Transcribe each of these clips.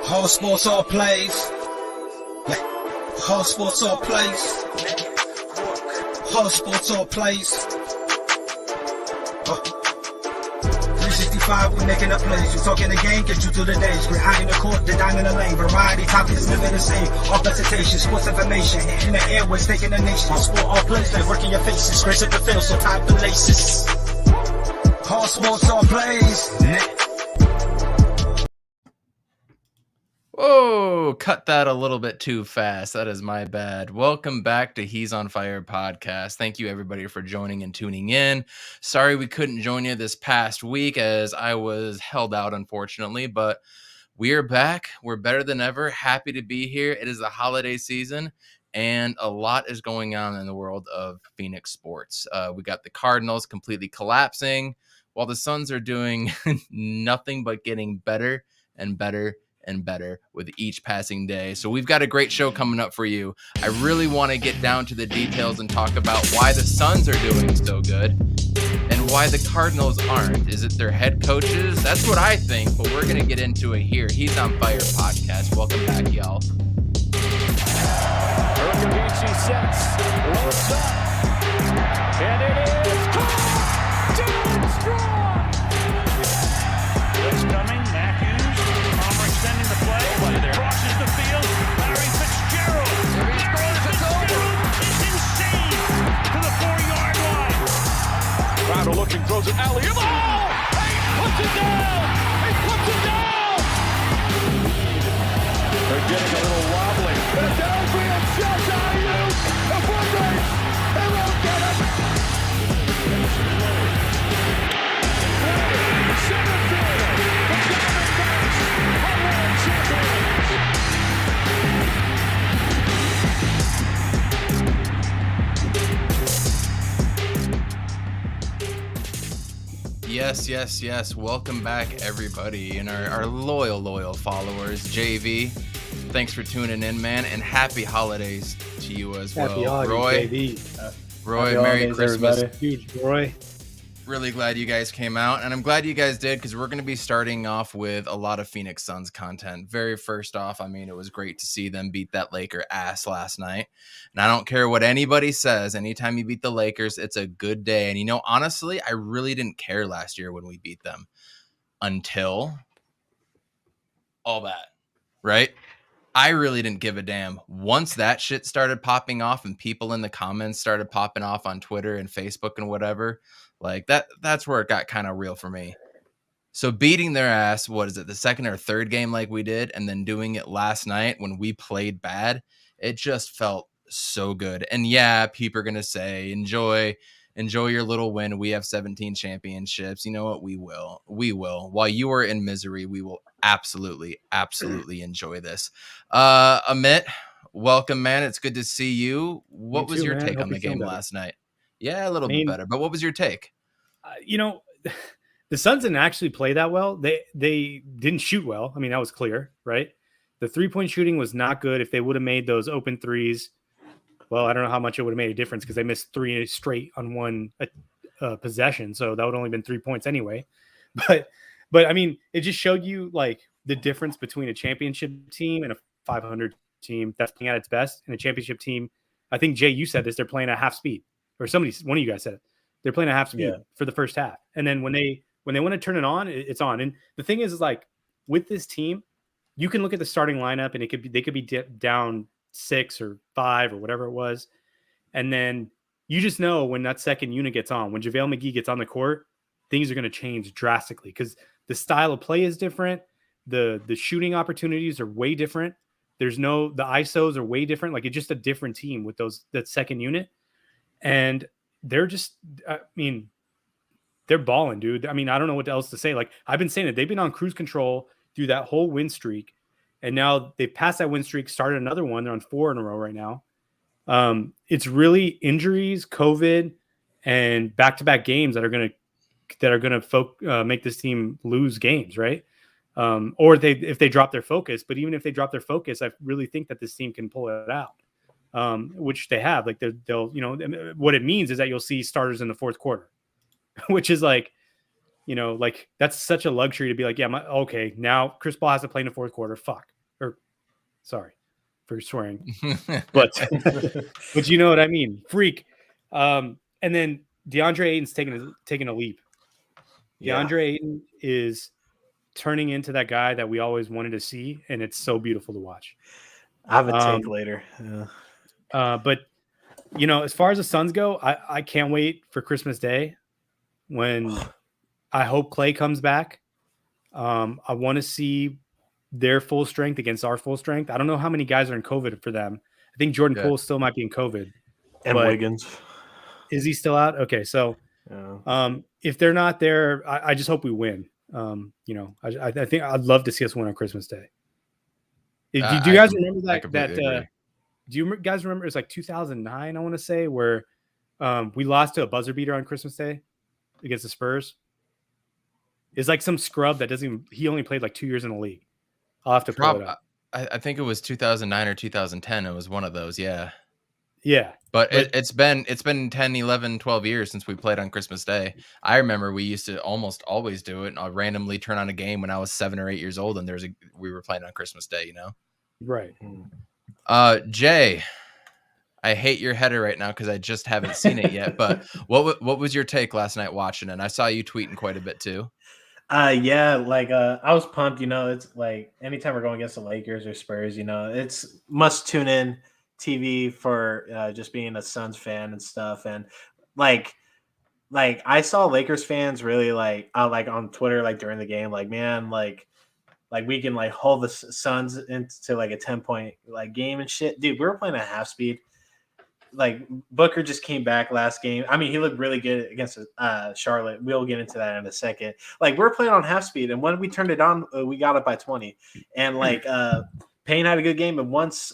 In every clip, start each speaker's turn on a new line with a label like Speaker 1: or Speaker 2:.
Speaker 1: Whole sports all plays. Yeah. Whole sports all plays. Whole sports all plays. 365, we making up plays. You talking the game, get you through the days. We're high in the court, the dime in the lane. Variety topics, living the same. All presentation, sports information. Hitting the airways, taking the nation. Sport all plays, like working your faces. Grace at the field, so tie the laces. Whole sports all plays.
Speaker 2: Whoa, cut that a little bit too fast. That is my bad. Welcome back to He's on Fire podcast. Thank you everybody for joining and tuning in. Sorry we couldn't join you this past week as I was held out, unfortunately, but we are back. We're better than ever. Happy to be here. It is the holiday season and a lot is going on in the world of Phoenix sports. We got the Cardinals completely collapsing while the Suns are doing nothing but getting better and better and better with each passing day. So we've got a great show coming up for you. I really want to get down to the details and talk about why the Suns are doing so good and why the Cardinals aren't. Is it their head coaches? That's what I think, but we're going to get into it here. He's on Fire podcast. Welcome back, y'all.
Speaker 3: Urkabici sets, looks up, and it is caught! Down strong! Blitz coming, Matthews. Extending the play, crosses the field, Larry Fitzgerald. Larry Fitzgerald is insane to the 4-yard line. Crowder looking, throws it alley-oop. Oh! He puts it down! He puts it down! They're getting a little wobbly. The downfield shot, Ayton! The foot race! They won't get it! Center field! The Donovan Baines!
Speaker 2: Yes. Welcome back, everybody, and our loyal followers. JV, thanks for tuning in, man, and happy holidays to you as well.
Speaker 4: Happy holidays,
Speaker 2: Roy,
Speaker 4: JV.
Speaker 2: Roy, Merry Christmas.
Speaker 4: Everybody. Huge Roy.
Speaker 2: Really glad you guys came out, and I'm glad you guys did because we're going to be starting off with a lot of Phoenix Suns content. Very first off, I mean, it was great to see them beat that Laker ass last night, and I don't care what anybody says. Anytime you beat the Lakers, it's a good day, and honestly, I really didn't care last year when we beat them until all that, right? I really didn't give a damn. Once that shit started popping off and people in the comments started popping off on Twitter and Facebook and whatever, like that's where it got kind of real for me. So beating their ass, what is it, the second or third game like we did, and then doing it last night when we played bad, it just felt so good. And yeah, people are going to say, enjoy your little win. We have 17 championships. You know what? We will. While you are in misery, we will absolutely enjoy this. Amit, welcome, man. It's good to see you. What was your take on the game last night? Yeah, a little bit better. But what was your take?
Speaker 4: The Suns didn't actually play that well. They didn't shoot well. I mean, that was clear, right? The three-point shooting was not good. If they would have made those open threes, well, I don't know how much it would have made a difference because they missed three straight on one possession. So that would only been 3 points anyway. But I mean, it just showed you like the difference between a championship team and a 500 team that's playing at its best. And a championship team, I think, Jay, you said this, they're playing at half speed. Or one of you guys said it. They're playing at half speed for the first half. And then when they want to turn it on, it's on. And the thing is like with this team, you can look at the starting lineup and they could be down 6 or 5 or whatever it was. And then you just know when that second unit gets on, when JaVale McGee gets on the court, things are going to change drastically because the style of play is different. The shooting opportunities are way different. The ISOs are way different. Like it's just a different team with that second unit. And they're just, I mean, they're balling, dude. I mean, I don't know what else to say. Like I've been saying that they've been on cruise control through that whole win streak. And now they've passed that win streak, started another one. They're on 4 in a row right now. It's really injuries, COVID, and back-to-back games that are going to make this team lose games, right? Or if they drop their focus. But even if they drop their focus, I really think that this team can pull it out. Which they have. Like they'll, what it means is that you'll see starters in the fourth quarter, which is like You know, like that's such a luxury to be like, yeah, okay, now Chris Paul has to play in the fourth quarter. Fuck. Or sorry for swearing. But but you know what I mean? Freak. And then Deandre Ayton's taking a leap.
Speaker 5: Yeah.
Speaker 4: DeAndre Ayton is turning into that guy that we always wanted to see, and it's so beautiful to watch.
Speaker 5: I have a take later.
Speaker 4: But you know, as far as the Suns go, I can't wait for Christmas Day when I hope Clay comes back. I want to see their full strength against our full strength. I don't know how many guys are in COVID for them. I think Jordan Poole still might be in COVID.
Speaker 5: And Wiggins.
Speaker 4: Is he still out? Okay, so if they're not there, I just hope we win. You know, I think I'd love to see us win on Christmas Day. Do you guys remember that? Do you guys remember? It was like 2009, I want to say, where we lost to a buzzer beater on Christmas Day against the Spurs. It's like some scrub that doesn't even. He only played like 2 years in the league. I'll have to pull it up.
Speaker 2: I think it was 2009 or 2010. It was one of those. Yeah.
Speaker 4: Yeah.
Speaker 2: But it's been 10, 11, 12 years since we played on Christmas Day. I remember we used to almost always do it. And I'll randomly turn on a game when I was 7 or 8 years old, and we were playing on Christmas Day, you know?
Speaker 4: Right.
Speaker 2: Jay, I hate your header right now because I just haven't seen it yet. But what was your take last night watching? And I saw you tweeting quite a bit too.
Speaker 5: Yeah, like I was pumped. You know, it's like anytime we're going against the Lakers or Spurs, you know, it's must tune in TV for just being a Suns fan and stuff. And like I saw Lakers fans really like on Twitter, like during the game, like, man, like we can like hold the Suns into like a 10-point like game and shit. Dude, we were playing at half speed. Like Booker just came back last game. I mean, he looked really good against Charlotte. We'll get into that in a second. Like we're playing on half speed, and when we turned it on, we got it by 20. And like Payne had a good game, and once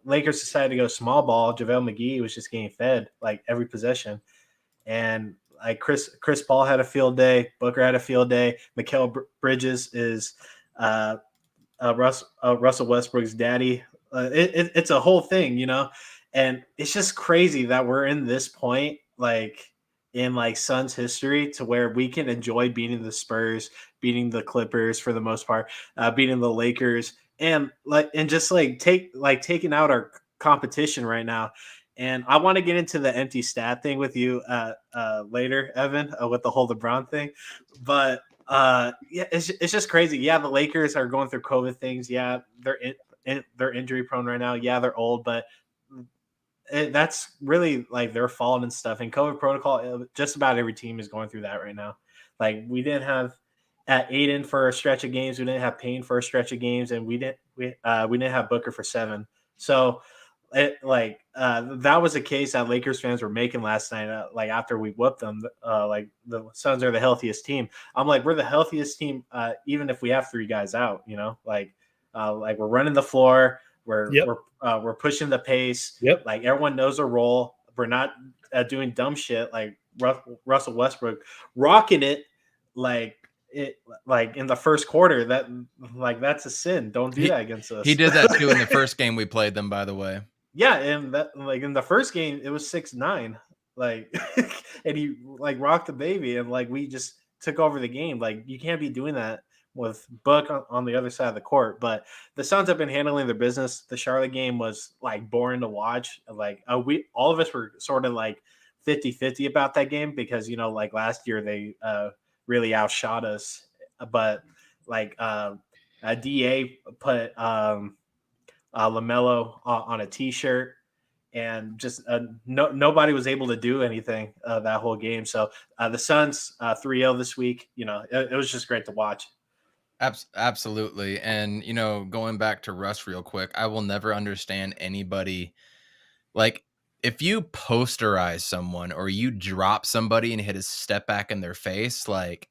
Speaker 5: Lakers decided to go small ball, JaVale McGee was just getting fed like every possession. And like Chris Paul had a field day, Booker had a field day. Mikal Bridges is Russell Westbrook's daddy. It's a whole thing, you know. And it's just crazy that we're in this point, like in like Suns history, to where we can enjoy beating the Spurs, beating the Clippers for the most part, beating the Lakers, and taking out our competition right now. And I want to get into the empty stat thing with you later, Evan, with the whole LeBron thing. But yeah, it's just crazy. Yeah, the Lakers are going through COVID things. Yeah, they're injury prone right now. Yeah, they're old, but that's really like their fault and stuff. And COVID protocol, just about every team is going through that right now. Like we didn't have Ayton for a stretch of games, we didn't have Payne for a stretch of games, and we didn't have Booker for 7. So that was a case that Lakers fans were making last night. Like after we whooped them, like the Suns are the healthiest team. I'm like, we're the healthiest team, even if we have 3 guys out. You know, like we're running the floor. We're pushing the pace.
Speaker 4: Yep.
Speaker 5: Like everyone knows a role. We're not doing dumb shit like Russell Westbrook rocking it like in the first quarter. That's a sin. Don't do that against us.
Speaker 2: He did that too in the first game we played them, by the way.
Speaker 5: Yeah, and that like in the first game it was 6-9. Like and he like rocked the baby, and like we just took over the game. Like you can't be doing that with Book on the other side of the court. But the Suns have been handling their business. The Charlotte game was like boring to watch. Like all of us were sort of like 50-50 about that game because, you know, like last year they really outshot us. But like DA put LaMelo on a t-shirt, and just nobody was able to do anything that whole game. So the Suns 3-0 this week, you know, it was just great to watch.
Speaker 2: Absolutely. And, you know, going back to Russ real quick, I will never understand anybody. Like, if you posterize someone or you drop somebody and hit a step back in their face, like,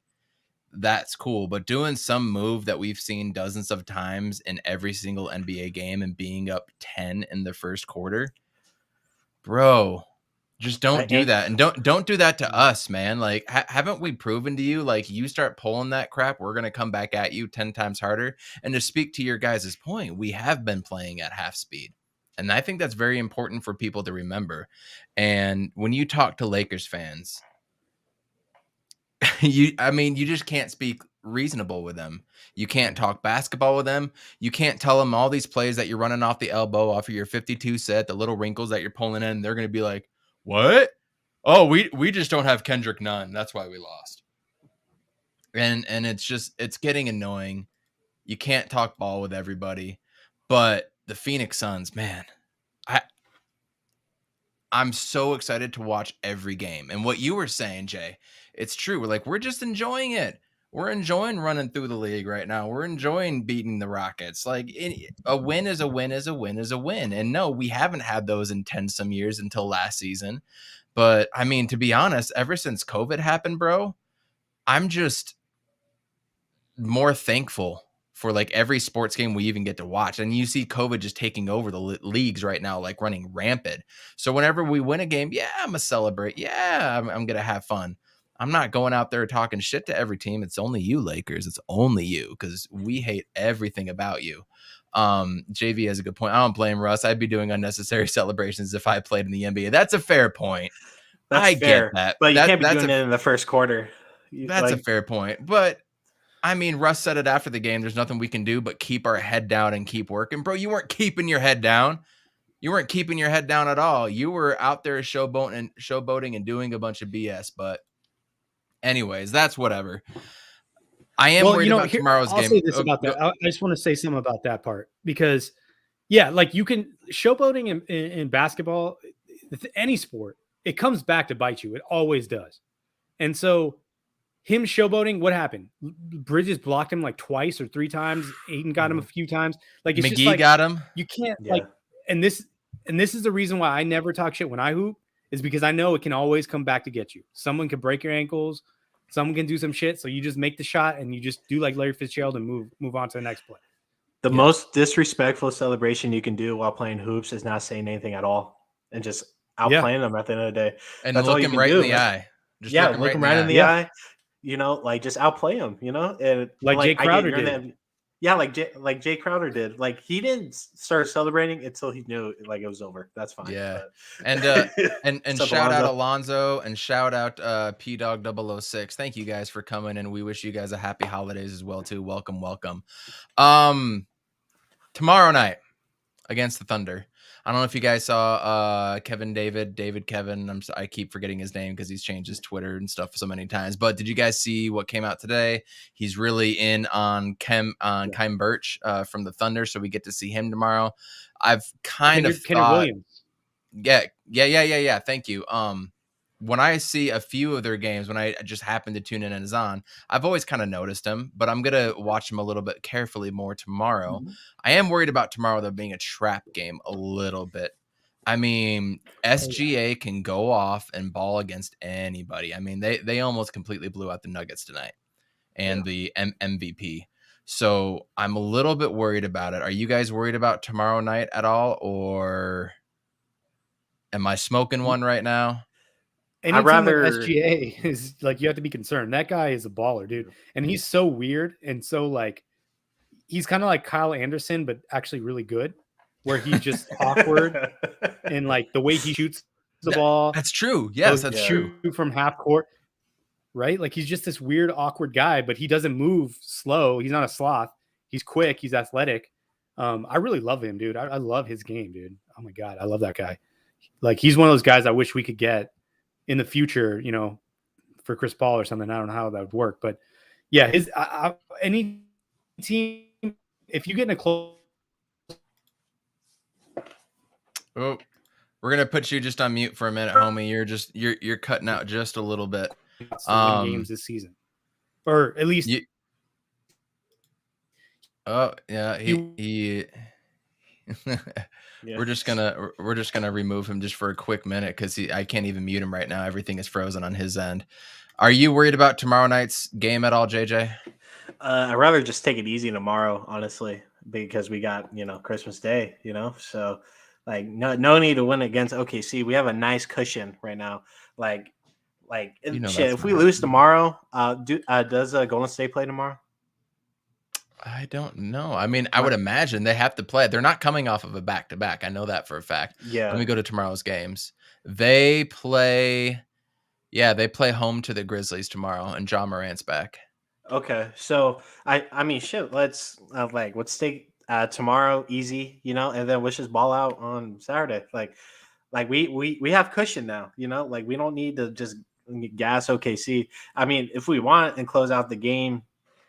Speaker 2: that's cool. But doing some move that we've seen dozens of times in every single NBA game and being up 10 in the first quarter, bro, just don't do that. And don't do that to us, man. Like, haven't we proven to you, like, you start pulling that crap, we're going to come back at you 10 times harder. And to speak to your guys' point, we have been playing at half speed. And I think that's very important for people to remember. And when you talk to Lakers fans, you just can't speak reasonable with them. You can't talk basketball with them. You can't tell them all these plays that you're running off the elbow, off of your 52 set, the little wrinkles that you're pulling in. They're going to be like, what? Oh, we just don't have Kendrick Nunn. That's why we lost. And it's getting annoying. You can't talk ball with everybody. But the Phoenix Suns, man, I'm so excited to watch every game. And what you were saying, Jay, it's true. We're just enjoying it. We're enjoying running through the league right now. We're enjoying beating the Rockets. A win is a win is a win is a win. And no, we haven't had those in 10-some years until last season. But I mean, to be honest, ever since COVID happened, bro, I'm just more thankful for every sports game we even get to watch. And you see COVID just taking over the leagues right now, running rampant. So whenever we win a game, yeah, I'm going to celebrate. Yeah, I'm going to have fun. I'm not going out there talking shit to every team. It's only you, Lakers. It's only you, because we hate everything about you. JV has a good point. I don't blame Russ. I'd be doing unnecessary celebrations if I played in the NBA. That's a fair point.
Speaker 5: That's fair,
Speaker 2: get that.
Speaker 5: But you can't be doing it in the first quarter.
Speaker 2: That's a fair point. But I mean, Russ said it after the game. There's nothing we can do but keep our head down and keep working. Bro, you weren't keeping your head down. You weren't keeping your head down at all. You were out there showboating and doing a bunch of BS. But anyways, that's whatever. I am worried about tomorrow's game.
Speaker 4: I'll say this about that. I just want to say something about that part. Because, yeah, you can showboating in basketball, any sport, it comes back to bite you. It always does. And so him showboating, what happened? Bridges blocked him twice or 3 times. Ayton got him a few times. It's
Speaker 2: McGee
Speaker 4: just
Speaker 2: got him.
Speaker 4: You can't and this is the reason why I never talk shit when I hoop, is because I know it can always come back to get you. Someone can break your ankles, someone can do some shit. So you just make the shot and you just do like Larry Fitzgerald and move on to the next play.
Speaker 5: The most disrespectful celebration you can do while playing hoops is not saying anything at all and just outplaying them at the end of the day.
Speaker 2: And look him right in the eye.
Speaker 5: Just look him right in the eye. Just outplay him, and
Speaker 4: Jay Crowder did.
Speaker 5: Like Jay Crowder did. He didn't start celebrating until he knew it was over. That's fine.
Speaker 2: Yeah. And shout out Alonzo and shout out P Dog 006. Thank you guys for coming, and we wish you guys a happy holidays as well too. Welcome. Tomorrow night against the Thunder. I don't know if you guys saw David Kevin. I keep forgetting his name because he's changed his Twitter and stuff so many times. But did you guys see what came out today? He's really in on Khem Birch from the Thunder, so we get to see him tomorrow. I've kind of thought, Williams. Yeah. Thank you. When I see a few of their games, when I just happen to tune in and is on, I've always kind of noticed him, but I'm going to watch him a little bit carefully more tomorrow. Mm-hmm. I am worried about tomorrow, though, being a trap game a little bit. I mean, SGA can go off and ball against anybody. I mean, they almost completely blew out the Nuggets tonight and the MVP. So I'm a little bit worried about it. Are you guys worried about tomorrow night at all, or am I smoking one right now?
Speaker 4: Anytime SGA is you have to be concerned. That guy is a baller, dude. And he's so weird and so he's kind of like Kyle Anderson, but actually really good, where he's just awkward and the way he shoots the ball.
Speaker 2: That's true. Yes, that's true.
Speaker 4: From half court, right? He's just this weird, awkward guy, but he doesn't move slow. He's not a sloth. He's quick. He's athletic. I really love him, dude. I love his game, dude. Oh my God. I love that guy. He's one of those guys I wish we could get in the future, for Chris Paul or something. I don't know how that would work, but yeah, any team, if you get in a close.
Speaker 2: Oh, we're going to put you just on mute for a minute, homie. You're cutting out just a little bit.
Speaker 4: Games this season, or at least.
Speaker 2: Oh yeah. He We're just gonna remove him just for a quick minute because I can't even mute him right now. Everything is frozen on his end. Are you worried about tomorrow night's game at all, JJ?
Speaker 5: I'd rather just take it easy tomorrow, honestly, because we got Christmas Day, so no need to win against OKC. We have a nice cushion right now. If we lose tomorrow, does Golden State play tomorrow?
Speaker 2: I don't know. I mean, I would imagine they have to play. They're not coming off of a back-to-back. I know that for a fact.
Speaker 5: Yeah.
Speaker 2: Let me go to tomorrow's games. They play. Yeah, they play home to the Grizzlies tomorrow, and John Morant's back.
Speaker 5: Okay, so I mean, shit. Let's take tomorrow easy, and then let's just ball out on Saturday. Like we have cushion now, Like we don't need to just gas OKC. I mean, if we want and close out the game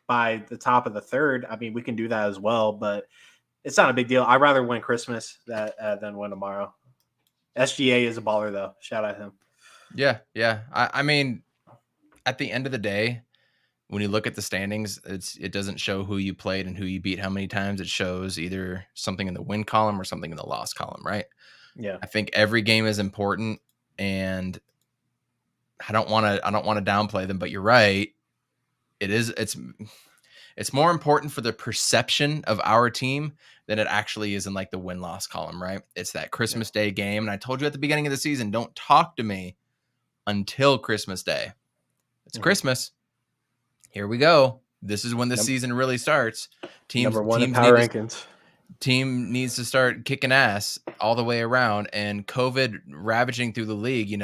Speaker 5: by the top of the third, I mean, we can do that as well. But it's not a big deal. I'd rather win Christmas than win tomorrow. SGA is a baller though. Shout out him.
Speaker 2: Yeah. I mean, at the end of the day, when you look at the standings, it doesn't show who you played and who you beat how many times. It shows either something in the win column or something in the loss column, right?
Speaker 5: Yeah.
Speaker 2: I think every game is important, and I don't want to downplay them, but you're right. It's more important for the perception of our team than it actually is in like the win-loss column, right? It's that Christmas Day game. And I told you at the beginning of the season, don't talk to me until Christmas Day. It's Christmas. Here we go. This is when the season really starts.
Speaker 5: Number one in power rankings.
Speaker 2: Team needs to start kicking ass all the way around, and COVID ravaging through the league.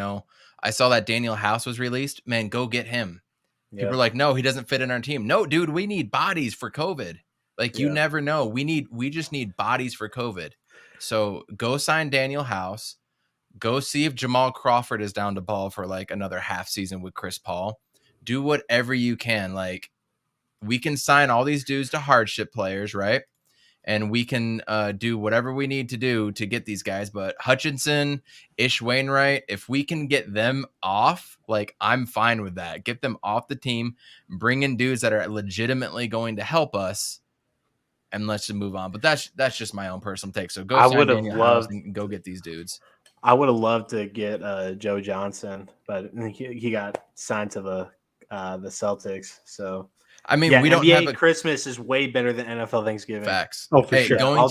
Speaker 2: I saw that Daniel House was released. Man, go get him. People are like, no, he doesn't fit in our team. No, dude, we need bodies for COVID. Like, you never know. We just need bodies for COVID. So go sign Daniel House. Go see if Jamal Crawford is down to ball for like another half season with Chris Paul. Do whatever you can. Like, we can sign all these dudes to hardship players, right? And we can do whatever we need to do to get these guys. But Hutchinson, Ish Wainwright, if we can get them off, like, I'm fine with that. Get them off the team, bring in dudes that are legitimately going to help us, and let's just move on. But that's just my own personal take. So go sign Daniel House and go get these dudes.
Speaker 5: I would have loved to get Joe Johnson, but he got signed to the Celtics. So
Speaker 2: I mean, we don't
Speaker 5: NBA
Speaker 2: have
Speaker 5: Christmas is way better than NFL Thanksgiving.
Speaker 2: Facts.
Speaker 4: Oh, for sure.
Speaker 2: Going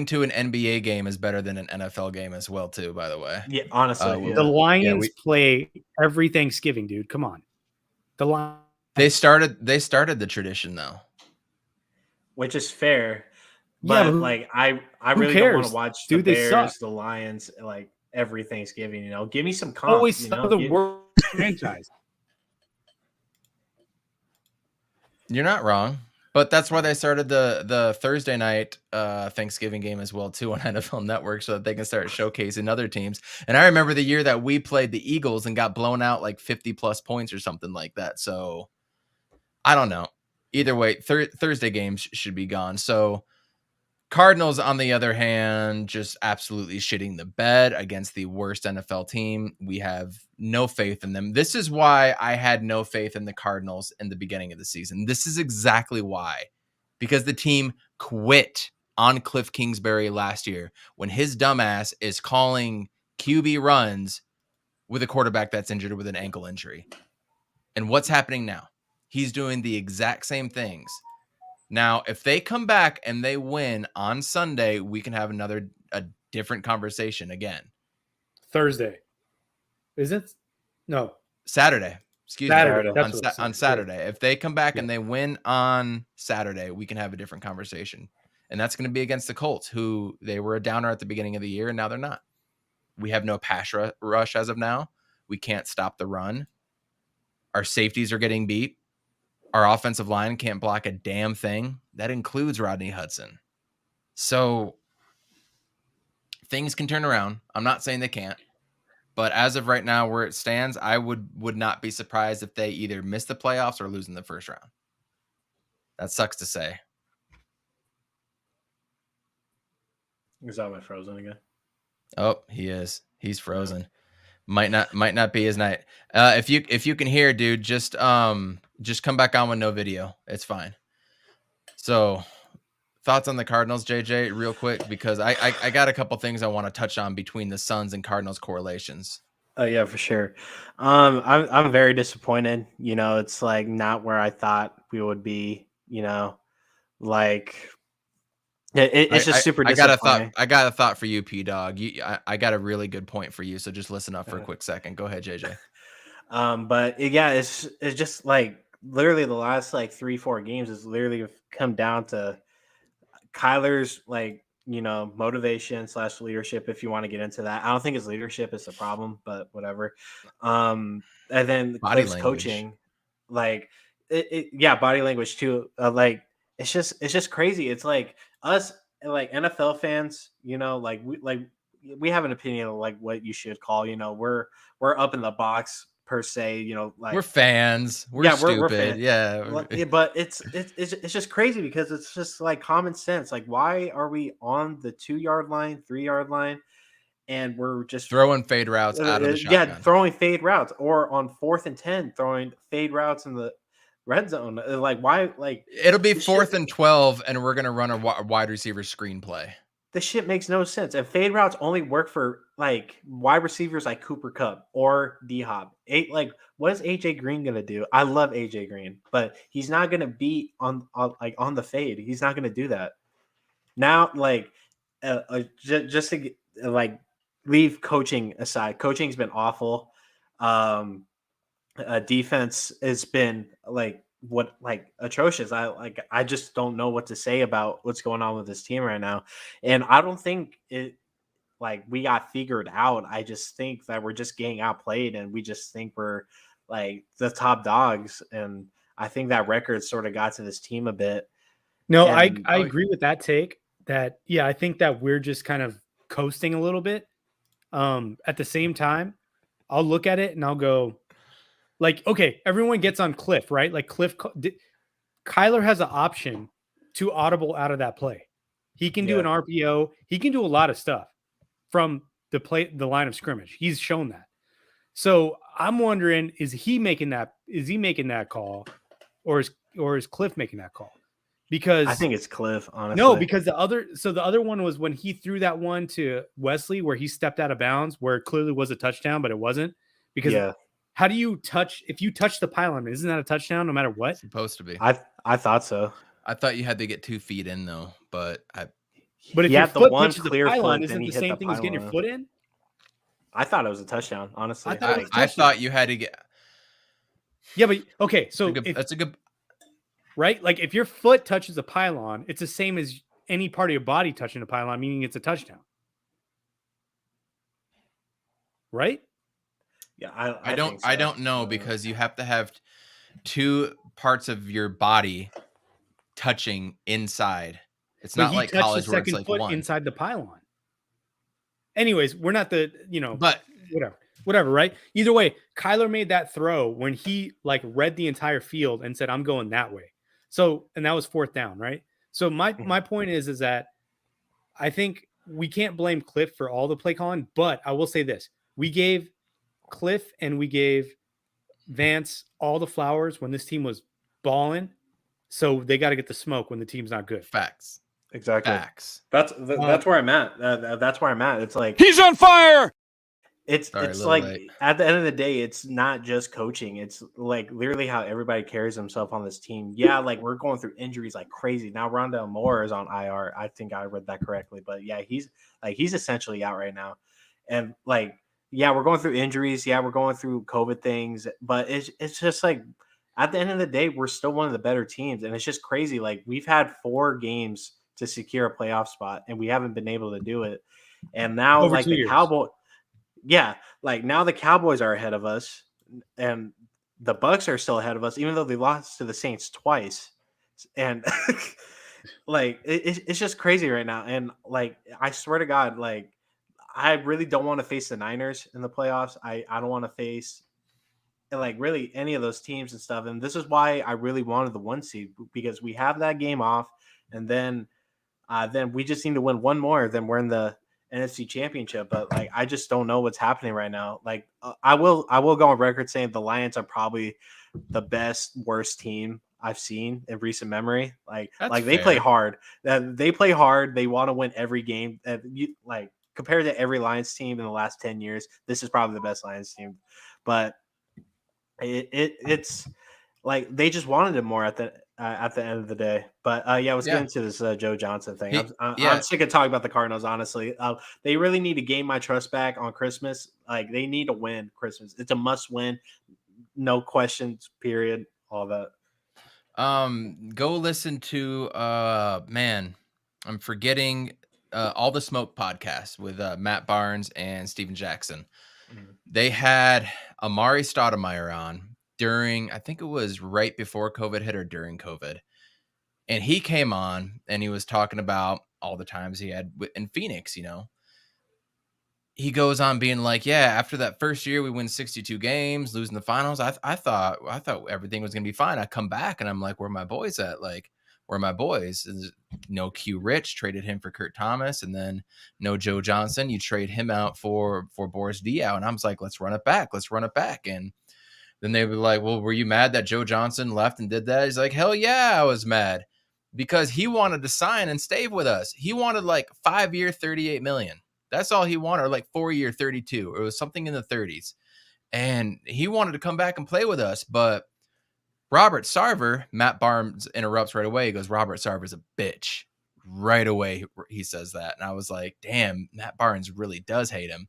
Speaker 2: to an NBA game is better than an NFL game as well, too. By the way,
Speaker 5: yeah, honestly,
Speaker 4: the Lions play every Thanksgiving, dude. Come on,
Speaker 2: they started the tradition though,
Speaker 5: which is fair. But I really don't want to watch the Bears, the Lions, like every Thanksgiving. Give me some comp.
Speaker 4: Always the worst franchise.
Speaker 2: You're not wrong, but that's why they started the Thursday night Thanksgiving game as well too on NFL Network, so that they can start showcasing other teams. And I remember the year that we played the Eagles and got blown out like 50 plus points or something like that. So I don't know. Either way, Thursday games should be gone. So Cardinals, on the other hand, just absolutely shitting the bed against the worst NFL team. We have no faith in them. This is why I had no faith in the Cardinals in the beginning of the season. This is exactly why. Because the team quit on Cliff Kingsbury last year when his dumbass is calling QB runs with a quarterback that's injured with an ankle injury. And what's happening now? He's doing the exact same things. Now, if they come back and they win on Sunday, we can have a different conversation again.
Speaker 4: Thursday. Is it? No.
Speaker 2: Saturday. Excuse
Speaker 4: Saturday.
Speaker 2: me. On Saturday. If they come back and they win on Saturday, we can have a different conversation. And that's going to be against the Colts, who they were a downer at the beginning of the year, and now they're not. We have no pass rush as of now. We can't stop the run. Our safeties are getting beat. Our offensive line can't block a damn thing. That includes Rodney Hudson. So things can turn around. I'm not saying they can't. But as of right now, where it stands, I would not be surprised if they either miss the playoffs or lose in the first round. That sucks to say.
Speaker 5: Is that frozen again?
Speaker 2: Oh, he is. He's frozen. Might not be his night. If you can hear, dude, just come back on with no video. It's fine. So, thoughts on the Cardinals, JJ, real quick, because I got a couple things I want to touch on between the Suns and Cardinals correlations.
Speaker 5: Oh yeah, for sure. I'm very disappointed. It's like not where I thought we would be. Like it's just super disappointing.
Speaker 2: I got a thought for you, P Dog. I got a really good point for you. So just listen up for a quick second. Go ahead, JJ.
Speaker 5: But it's just like literally the last like 3-4 games has literally come down to Kyler's like motivation / leadership, if you want to get into that. I don't think his leadership is the problem, but whatever. And then
Speaker 2: Body
Speaker 5: Cliff's
Speaker 2: language.
Speaker 5: coaching, like body language too. Like it's just crazy. It's like us, like NFL fans, we have an opinion of like what you should call. We're up in the box per se. Like
Speaker 2: We're fans. We're
Speaker 5: yeah,
Speaker 2: stupid.
Speaker 5: we're fans.
Speaker 2: Yeah.
Speaker 5: Yeah, but it's just crazy because it's just like common sense. Like, why are we on the 2-yard line, 3-yard line, and we're just
Speaker 2: Throwing fade routes out of the shotgun.
Speaker 5: throwing fade routes, or on 4th and 10, throwing fade routes in the red zone? Like, why? Like,
Speaker 2: It'll be 4th and 12, and we're gonna run a wide receiver screenplay.
Speaker 5: this shit makes no sense. And fade routes only work for like wide receivers like Cooper Kupp or D Hop. Like, what is AJ Green gonna do? I love AJ Green, but he's not gonna be on the fade. He's not gonna do that. Now, like, just to like leave coaching aside, coaching's been awful. Defense has been atrocious. I just don't know what to say about what's going on with this team right now. And I don't think we got figured out. I just think that we're just getting outplayed, and we just think we're like the top dogs. And I think that record sort of got to this team a bit.
Speaker 4: No, I agree with that take. That, yeah, I think that we're just kind of coasting a little bit. At the same time, I'll look at it and I'll go, like, okay, everyone gets on Cliff, right? Like Kyler has an option to audible out of that play. He can do an RPO. He can do a lot of stuff from the line of scrimmage. He's shown that. So I'm wondering, is he making that call, or is Cliff making that call? Because
Speaker 5: I think it's Cliff, honestly.
Speaker 4: No, because the other one was when he threw that one to Wesley where he stepped out of bounds, where it clearly was a touchdown, but it wasn't. Because how do you if you touch the pylon, isn't that a touchdown no matter what?
Speaker 2: It's supposed to be.
Speaker 5: I thought so.
Speaker 2: I thought you had to get 2 feet in though, but
Speaker 4: if your foot touches the pylon, isn't it the same thing as getting your foot in?
Speaker 5: I thought it was a touchdown, honestly.
Speaker 2: I thought you had to get.
Speaker 4: Yeah, but okay, so
Speaker 2: that's a good.
Speaker 4: Right? Like, if your foot touches a pylon, it's the same as any part of your body touching a pylon, meaning it's a touchdown. Right?
Speaker 5: Yeah,
Speaker 2: I don't know, because you have to have 2 parts of your body touching inside. It's not like college where it's like one
Speaker 4: inside the pylon. Anyways, we're not
Speaker 2: but
Speaker 4: whatever, right? Either way, Kyler made that throw when he read the entire field and said, "I'm going that way." So, and that was 4th down, right? So my point is that I think we can't blame Cliff for all the play calling, but I will say this: we gave Cliff and we gave Vance all the flowers when this team was balling, so they got to get the smoke when the team's not good.
Speaker 2: Facts.
Speaker 5: Exactly.
Speaker 2: Facts.
Speaker 5: That's where I'm at. That's where I'm at. It's like
Speaker 3: he's on fire.
Speaker 5: It's like at the end of the day, it's not just coaching. It's like literally how everybody carries himself on this team. Yeah, like we're going through injuries like crazy. Now Rondale Moore is on IR. I think I read that correctly. But yeah, he's essentially out right now. And we're going through injuries. Yeah, we're going through COVID things. But it's just like at the end of the day, we're still one of the better teams. And it's just crazy. Like, we've had 4 games to secure a playoff spot, and we haven't been able to do it. And now
Speaker 4: Over 2 years.
Speaker 5: Now the Cowboys are ahead of us, and the Bucks are still ahead of us, even though they lost to the Saints twice. And it's just crazy right now. And I swear to God, I really don't want to face the Niners in the playoffs. I don't want to face really any of those teams and stuff. And this is why I really wanted the 1 seed, because we have that game off, and then we just need to win one more. Then we're in the NFC Championship. But I just don't know what's happening right now. I will go on record saying the Lions are probably the worst team I've seen in recent memory. They play hard. They play hard. They want to win every game. Compared to every Lions team in the last 10 years, this is probably the best Lions team. But it's they just wanted it more at the end of the day. But let's get into this Joe Johnson thing. I'm sick of talking about the Cardinals, honestly. They really need to gain my trust back on Christmas. They need to win Christmas. It's a must win, no questions, period, all that.
Speaker 2: Go listen to I'm forgetting All the Smoke podcast with Matt Barnes and Steven Jackson.
Speaker 5: Mhm.
Speaker 2: They had Amari Stoudemire on during, I think it was right before COVID hit or during COVID. And he came on and he was talking about all the times he had in Phoenix, you know. He goes on being like, yeah, after that first year, we win 62 games, losing the finals. I thought everything was going to be fine. I come back and I'm like, where are my boys at? Like, where are my boys? And no Q Rich, traded him for Kurt Thomas, and then no Joe Johnson. You trade him out for Boris Diaw. And I was like, let's run it back. Let's run it back. And then they were like, well, were you mad that Joe Johnson left and did that? He's like, hell yeah, I was mad because he wanted to sign and stay with us. He wanted like 5-year, $38 million. That's all he wanted, or like 4-year, 32. It was something in the 30s. And he wanted to come back and play with us. But Robert Sarver, Matt Barnes interrupts right away. He goes, Robert Sarver's a bitch. Right away, he says that. And I was like, damn, Matt Barnes really does hate him.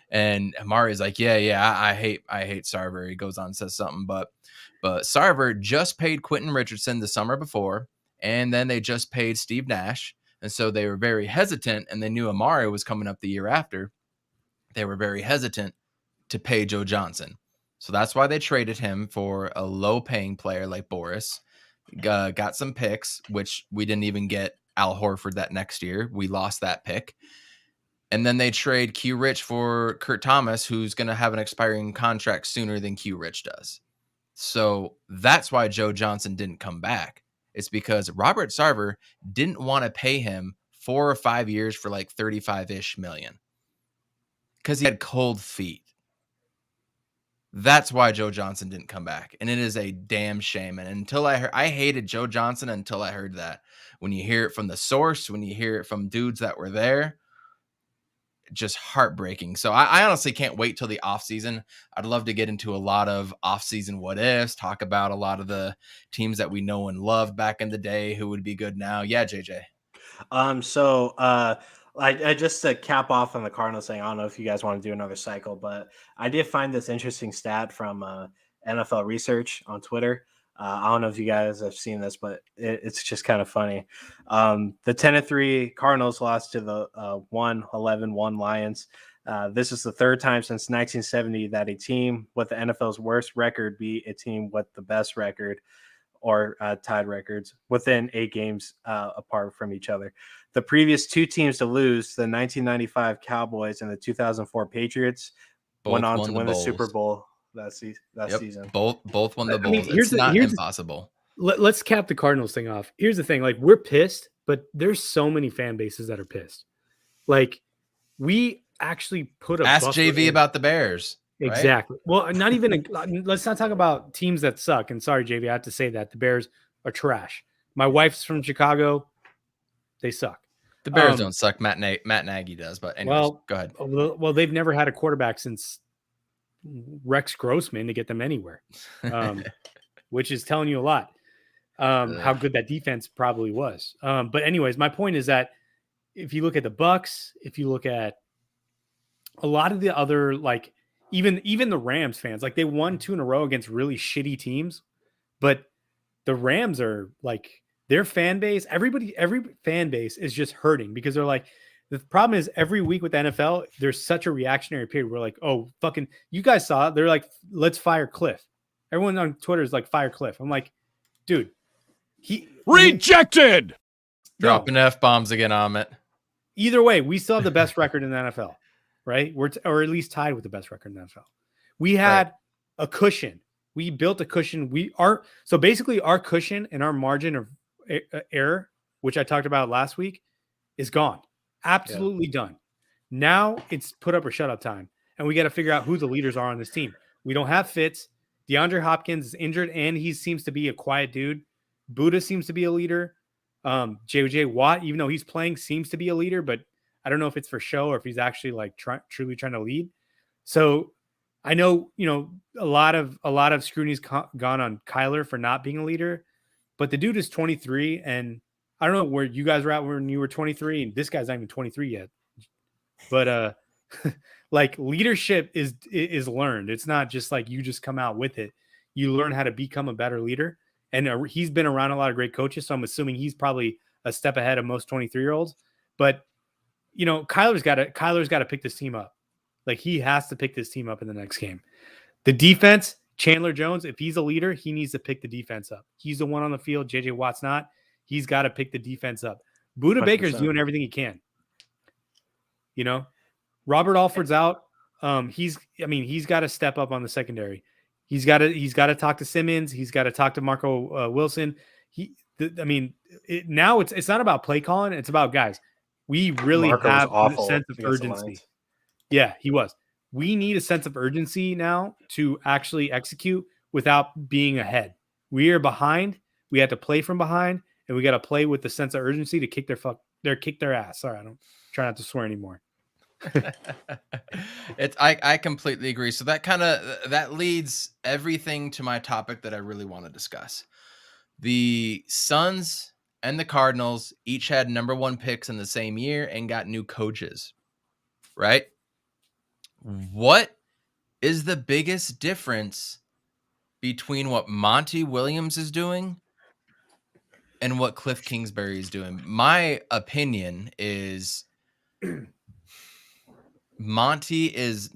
Speaker 2: And Amari's like, yeah, I hate Sarver. He goes on and says something. But Sarver just paid Quentin Richardson the summer before. And then they just paid Steve Nash. And so they were very hesitant, and they knew Amari was coming up the year after. They were very hesitant to pay Joe Johnson. So that's why they traded him for a low-paying player like Boris. Got some picks, which we didn't even get Al Horford that next year. We lost that pick. And then they trade Q Rich for Kurt Thomas, who's going to have an expiring contract sooner than Q Rich does. So that's why Joe Johnson didn't come back. It's because Robert Sarver didn't want to pay him 4 or 5 years for like 35-ish million because he had cold feet. That's why Joe Johnson didn't come back. And it is a damn shame. And until I hated Joe Johnson until I heard that. When you hear it from the source, when you hear it from dudes that were there, just heartbreaking. So I honestly can't wait till the offseason. I'd love to get into a lot of offseason what ifs, talk about a lot of the teams that we know and loved back in the day who would be good now. Yeah, JJ.
Speaker 5: I just to cap off on the Cardinals thing, I don't know if you guys want to do another cycle, but I did find this interesting stat from NFL Research on Twitter. I don't know if you guys have seen this, but it's just kind of funny. The 10-3 Cardinals lost to the 1-11-1 Lions. This is the third time since 1970 that a team with the NFL's worst record beat a team with the best record or tied records within 8 games apart from each other. The previous 2 teams to lose, the 1995 Cowboys and the 2004 Patriots, went on to win the Super Bowl that season.
Speaker 2: Both won the Bowls.
Speaker 4: I mean,
Speaker 2: it's not impossible.
Speaker 4: Let's cap the Cardinals thing off. Here's the thing. Like, we're pissed, but there's so many fan bases that are pissed. Like, we actually put a
Speaker 2: Ask JV about the Bears. Right?
Speaker 4: Exactly. Well, not even let's not talk about teams that suck. And sorry, JV, I have to say that the Bears are trash. My wife's from Chicago. They suck.
Speaker 2: The Bears don't suck. Matt Nagy does. But anyways, go ahead.
Speaker 4: Well, they've never had a quarterback since Rex Grossman to get them anywhere, which is telling you a lot. How good that defense probably was. But anyways, my point is that if you look at the Bucks, if you look at a lot of the other, like even the Rams fans, like they won 2 in a row against really shitty teams, but the Rams are like their fan base, every fan base is just hurting because they're like, the problem is every week with the NFL, there's such a reactionary period. We're like, oh, fucking, you guys saw it. They're like, let's fire Cliff. Everyone on Twitter is like, fire Cliff. I'm like, dude, he
Speaker 3: rejected.
Speaker 2: Dropping F-bombs again, Amit.
Speaker 4: Either way, we still have the best record in the NFL, right? Or at least tied with the best record in the NFL. We had a cushion. We built a cushion. So basically our cushion and our margin of error, which I talked about last week, is gone. Absolutely done. Now it's put up or shut up time. And we got to figure out who the leaders are on this team. We don't have Fitz. DeAndre Hopkins is injured and he seems to be a quiet dude. Buddha seems to be a leader. JJ Watt, even though he's playing, seems to be a leader, but I don't know if it's for show or if he's actually like truly trying to lead. So I know, a lot of scrutiny's gone on Kyler for not being a leader, but the dude is 23 and I don't know where you guys were at when you were 23 and this guy's not even 23 yet, but, like leadership is learned. It's not just like you just come out with it. You learn how to become a better leader. And he's been around a lot of great coaches. So I'm assuming he's probably a step ahead of most 23-year-olds, but Kyler's got to pick this team up. Like, he has to pick this team up in the next game. The defense, Chandler Jones, if he's a leader, he needs to pick the defense up. He's the one on the field. JJ Watt's not. He's got to pick the defense up. Buda
Speaker 5: 100%.
Speaker 4: Baker's doing everything he can. Robert Alford's out. He's got to step up on the secondary. He's got to talk to Simmons. He's got to talk to Marco Wilson. Now it's not about play calling. It's about guys. We really
Speaker 5: Marco
Speaker 4: have
Speaker 5: was
Speaker 4: a
Speaker 5: awful
Speaker 4: sense of
Speaker 5: against the
Speaker 4: urgency.
Speaker 5: Lions.
Speaker 4: Yeah, he was. We need a sense of urgency now to actually execute without being ahead. We are behind. We have to play from behind, and we got to play with the sense of urgency to kick their ass. Sorry, I don't try not to swear anymore.
Speaker 2: I completely agree. So that leads everything to my topic that I really want to discuss. The Suns and the Cardinals each had number 1 picks in the same year and got new coaches, right? What is the biggest difference between what Monty Williams is doing and what Cliff Kingsbury is doing? My opinion is Monty is,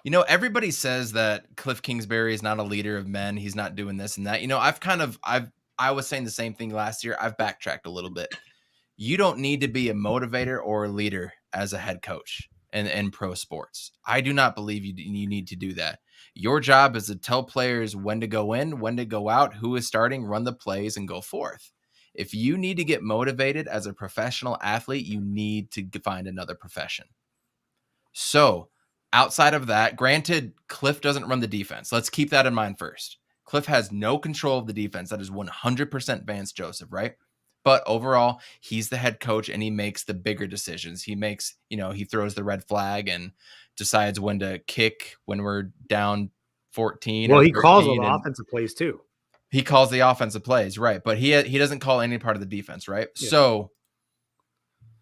Speaker 2: everybody says that Cliff Kingsbury is not a leader of men. He's not doing this and that. I was saying the same thing last year. I've backtracked a little bit. You don't need to be a motivator or a leader as a head coach in pro sports. I do not believe you need to do that. Your job is to tell players when to go in, when to go out, who is starting, run the plays, and go forth. If you need to get motivated as a professional athlete, you need to find another profession. So outside of that, granted, Cliff doesn't run the defense. Let's keep that in mind first. Cliff has no control of the defense. That is 100% Vance Joseph, right? But overall, he's the head coach and he makes the bigger decisions. He makes, he throws the red flag and decides when to kick when we're down 14.
Speaker 4: Well, he calls all the offensive plays too.
Speaker 2: He calls the offensive plays, right? But he doesn't call any part of the defense, right? Yeah. So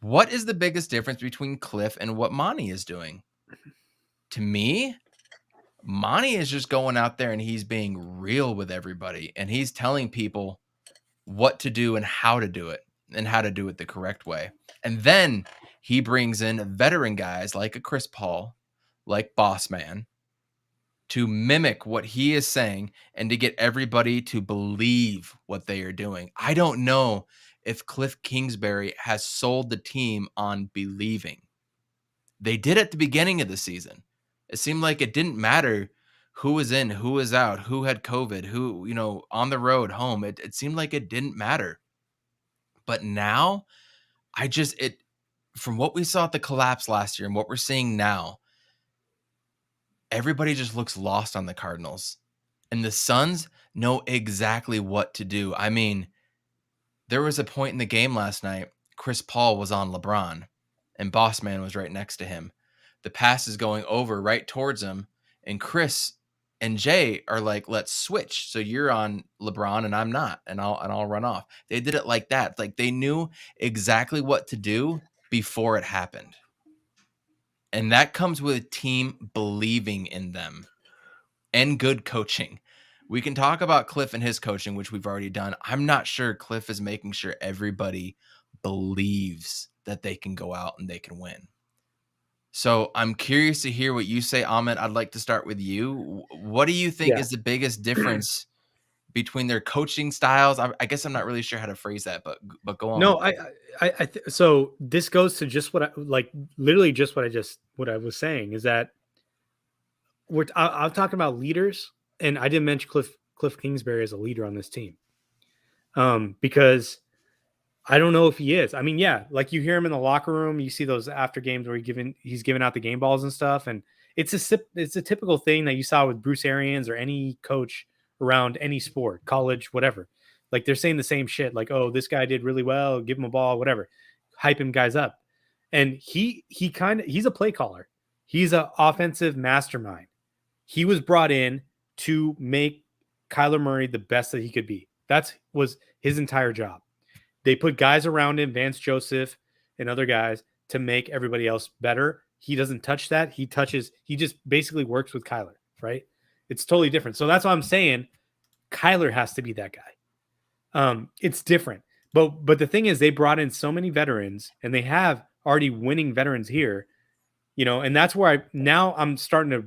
Speaker 2: what is the biggest difference between Cliff and what Monty is doing? To me, Monty is just going out there and he's being real with everybody. And he's telling people what to do and how to do it and how to do it the correct way. And then he brings in veteran guys like a Chris Paul, like Boss Man, to mimic what he is saying and to get everybody to believe what they are doing. I don't know if Cliff Kingsbury has sold the team on believing. They did at the beginning of the season. It seemed like it didn't matter who was in, who was out, who had COVID, who, on the road, home. It seemed like it didn't matter. But now, from what we saw at the collapse last year and what we're seeing now, everybody just looks lost on the Cardinals. And the Suns know exactly what to do. I mean, there was a point in the game last night, Chris Paul was on LeBron, and Boss Man was right next to him. The pass is going over right towards him, and Chris and Jay are like, let's switch. So you're on LeBron and I'm not, and I'll run off. They did it like that. Like they knew exactly what to do before it happened. And that comes with a team believing in them and good coaching. We can talk about Cliff and his coaching, which we've already done. I'm not sure Cliff is making sure everybody believes that they can go out and they can win. So I'm curious to hear what you say, Ahmed. I'd like to start with you. What do you think is the biggest difference between their coaching styles? I guess I'm not really sure how to phrase that, but go on.
Speaker 4: No, so this goes to just what I was saying is that I'm talking about leaders, and I didn't mention Cliff Kingsbury as a leader on this team, because I don't know if he is. I mean, yeah, like you hear him in the locker room, you see those after games where he's giving out the game balls and stuff, and it's a typical thing that you saw with Bruce Arians or any coach around any sport, college, whatever. Like they're saying the same shit, like, oh, this guy did really well, give him a ball, whatever, hyping guys up. And he's a play caller. He's an offensive mastermind. He was brought in to make Kyler Murray the best that he could be. That was his entire job. They put guys around him, Vance Joseph and other guys, to make everybody else better. He doesn't touch that. He just basically works with Kyler, right? It's totally different. So that's why I'm saying Kyler has to be that guy. It's different. But the thing is, they brought in so many veterans, and they have already winning veterans here, and that's where I'm starting to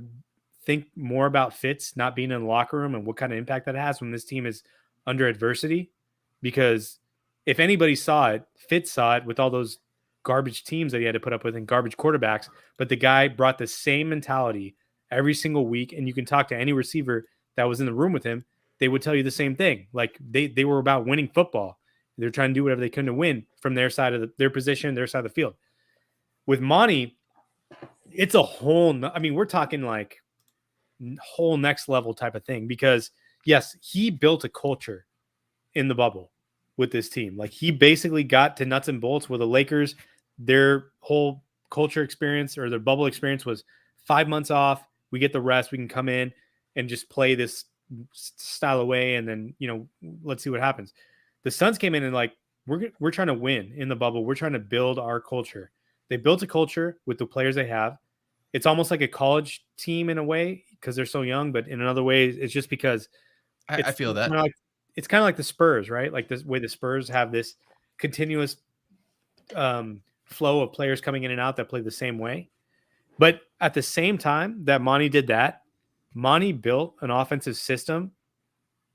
Speaker 4: think more about Fitz not being in the locker room and what kind of impact that has when this team is under adversity. Because if anybody saw it, Fitz saw it with all those garbage teams that he had to put up with and garbage quarterbacks. But the guy brought the same mentality every single week. And you can talk to any receiver that was in the room with him. They would tell you the same thing. Like they were about winning football. They're trying to do whatever they can to win from their side of their position, their side of the field. With Monty, it's a whole, we're talking like whole next level type of thing, because yes, he built a culture in the bubble with this team. Like he basically got to nuts and bolts where the Lakers, their whole culture experience or their bubble experience was 5 months off. We get the rest. We can come in and just play this style away. And then, let's see what happens. The Suns came in and like, we're trying to win in the bubble. We're trying to build our culture. They built a culture with the players they have. It's almost like a college team in a way because they're so young, but in another way, it's just because
Speaker 2: I feel that.
Speaker 4: It's kind of like the Spurs, right? Like this way the Spurs have this continuous flow of players coming in and out that play the same way. But at the same time that Monty did that, Monty built an offensive system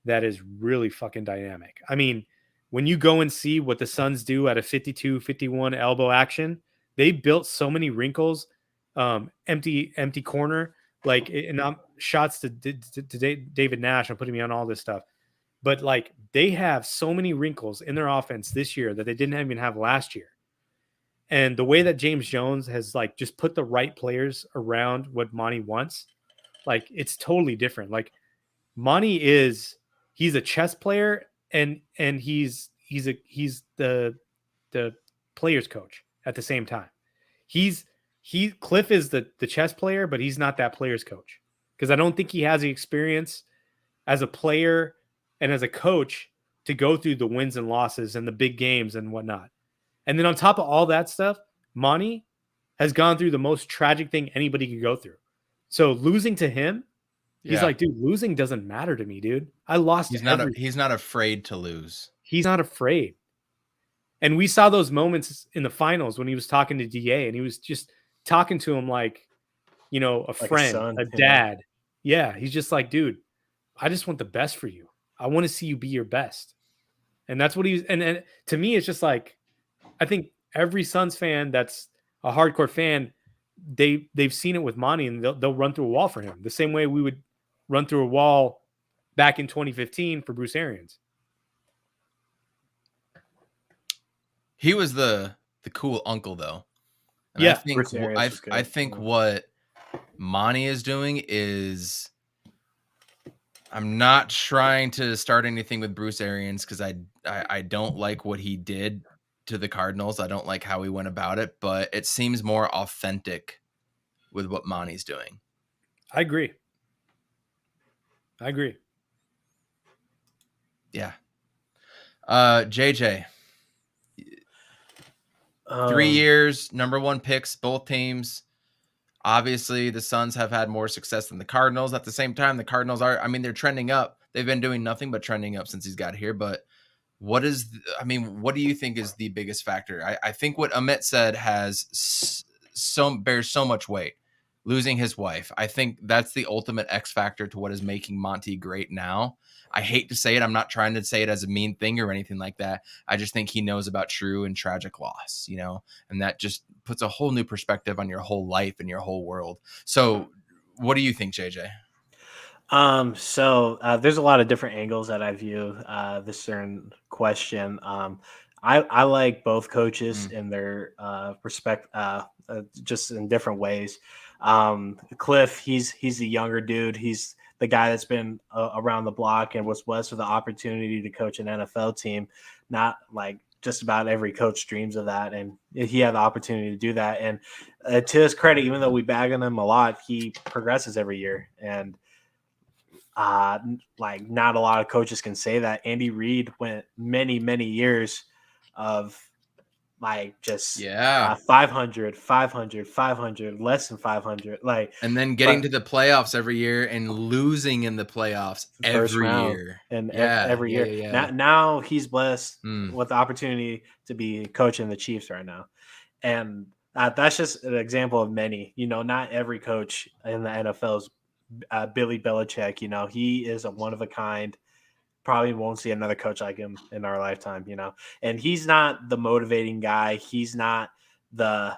Speaker 4: that is really fucking dynamic. I mean, when you go and see what the Suns do at a 52-51 elbow action, they built so many wrinkles, empty corner, like, and shots to David Nash. I'm putting me on all this stuff. But like they have so many wrinkles in their offense this year that they didn't even have last year. And the way that James Jones has like just put the right players around what Monty wants, like it's totally different. Like Monty he's a chess player and he's the players coach at the same time. Cliff is the chess player, but he's not that players coach because I don't think he has the experience as a player and as a coach to go through the wins and losses and the big games and whatnot. And then on top of all that stuff, Monty has gone through the most tragic thing anybody could go through. So losing to him, he's like, dude, losing doesn't matter to me, dude. I lost.
Speaker 2: He's not afraid to lose.
Speaker 4: He's not afraid. And we saw those moments in the finals when he was talking to DA and he was just talking to him like, a friend, a son, a dad. Yeah. He's just like, dude, I just want the best for you. I want to see you be your best. And that's what he's, and to me, it's just like, I think every Suns fan that's a hardcore fan, they've seen it with Monty and they'll run through a wall for him the same way we would run through a wall back in 2015 for Bruce Arians.
Speaker 2: He was the cool uncle though. And
Speaker 4: yeah.
Speaker 2: I think what Monty is doing is, I'm not trying to start anything with Bruce Arians because I don't like what he did to the Cardinals. I don't like how he went about it, but it seems more authentic with what Monty's doing.
Speaker 4: I agree.
Speaker 2: Yeah. JJ. 3 years, number one picks, both teams. Obviously, the Suns have had more success than the Cardinals. At the same time, the Cardinals they're trending up. They've been doing nothing but trending up since he's got here. But what do you think is the biggest factor? I think what Amit said bears so much weight. Losing his wife. I think that's the ultimate X factor to what is making Monty great now. I hate to say it. I'm not trying to say it as a mean thing or anything like that. I just think he knows about true and tragic loss, and that just puts a whole new perspective on your whole life and your whole world. So what do you think, JJ?
Speaker 5: So there's a lot of different angles that I view this certain question. I like both coaches in their respect, just in different ways. Cliff, he's the younger dude. He's the guy that's been around the block and was blessed with the opportunity to coach an NFL team. Not like just about every coach dreams of that, and he had the opportunity to do that. And to his credit, even though we bag on him a lot, he progresses every year. And like not a lot of coaches can say that. Andy Reid went many years of like just 500, less than 500, like,
Speaker 2: and then getting to the playoffs every year and losing in the playoffs every year.
Speaker 5: And every year. Yeah. Now he's blessed with the opportunity to be coaching the Chiefs right now. And that's just an example of many. Not every coach in the NFL is Billy Belichick. He is a one of a kind. Probably won't see another coach like him in our lifetime. And he's not the motivating guy. He's not the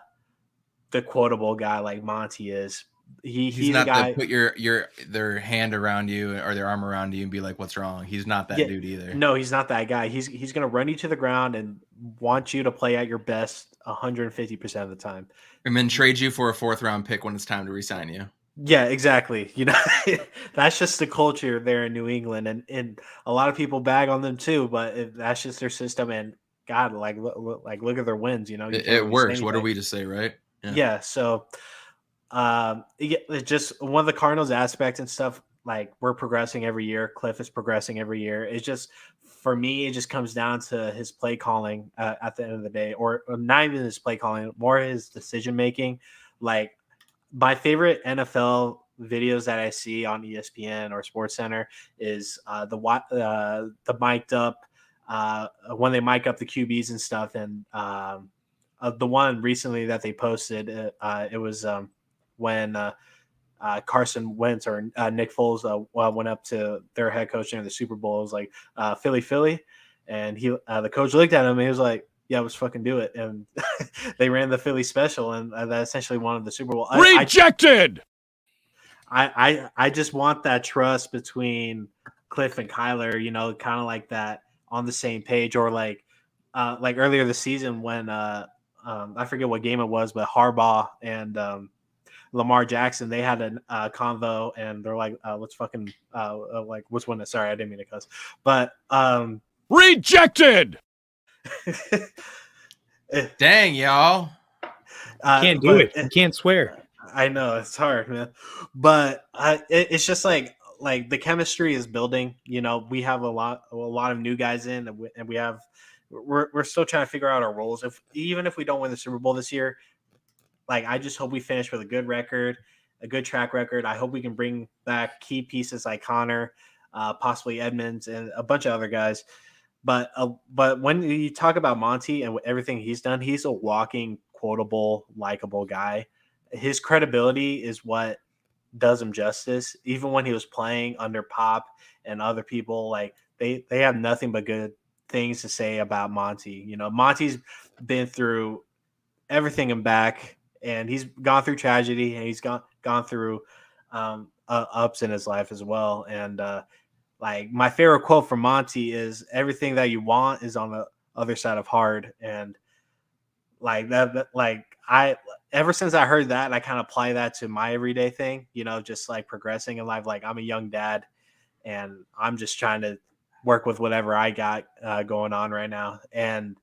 Speaker 5: quotable guy like Monty is. He's
Speaker 2: not
Speaker 5: a guy.
Speaker 2: the put their hand around you or their arm around you and be like, "What's wrong?" He's not that dude either.
Speaker 5: No, he's not that guy. He's going to run you to the ground and want you to play at your best 150% of the time,
Speaker 2: and then trade you for a 4th-round pick when it's time to resign you.
Speaker 5: Yeah, exactly. That's just the culture there in New England, and a lot of people bag on them too. But that's just their system. And God, look at their wins. You
Speaker 2: It
Speaker 5: really
Speaker 2: works. What are we to say, right?
Speaker 5: Yeah. So, it's just one of the Cardinals aspects and stuff. Like, we're progressing every year. Cliff is progressing every year. It's just, for me, it just comes down to his play calling at the end of the day, or not even his play calling, more his decision making. Like, my favorite NFL videos that I see on ESPN or SportsCenter is the mic'd up when they mic up the QBs and stuff. And the one recently that they posted, it was when Carson Wentz or Nick Foles went up to their head coach during the Super Bowl. It was like Philly, and the coach looked at him and he was like, "Yeah, let's fucking do it." And they ran the Philly special, and that essentially won the Super Bowl.
Speaker 3: Rejected.
Speaker 5: I just want that trust between Cliff and Kyler, kind of like that, on the same page. Or like earlier this season when I forget what game it was, but Harbaugh and Lamar Jackson, they had a convo, and they're like, let's fucking what's one? Sorry, I didn't mean to cuss, but
Speaker 3: rejected.
Speaker 2: Dang, y'all.
Speaker 4: Can't do it. You can't swear.
Speaker 5: I know, it's hard, man. But it's just like the chemistry is building. We have a lot of new guys in, and we're still trying to figure out our roles. Even if we don't win the Super Bowl this year, I just hope we finish with a good record, a good track record. I hope we can bring back key pieces like Connor, possibly Edmonds, and a bunch of other guys. But when you talk about Monty and everything he's done, he's a walking, quotable, likable guy. His credibility is what does him justice. Even when he was playing under Pop and other people, they have nothing but good things to say about Monty. Monty's been through everything and back, and he's gone through tragedy, and he's gone through ups in his life as well. And my favorite quote from Monty is, "Everything that you want is on the other side of hard." And ever since I heard that, I kind of apply that to my everyday thing, just progressing in life. I'm a young dad, and I'm just trying to work with whatever I got going on right now. And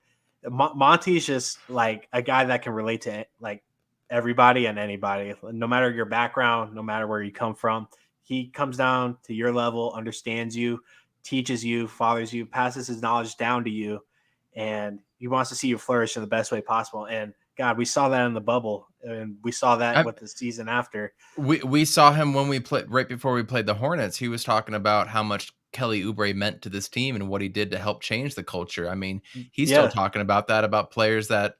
Speaker 5: Monty's just a guy that can relate to everybody and anybody, no matter your background, no matter where you come from. He comes down to your level, understands you, teaches you, fathers you, passes his knowledge down to you, and he wants to see you flourish in the best way possible. And God, we saw that in the bubble, and we saw that with the season after.
Speaker 2: We saw him when we played right before we played the Hornets. He was talking about how much Kelly Oubre meant to this team and what he did to help change the culture. I mean, he's still talking about that, about players that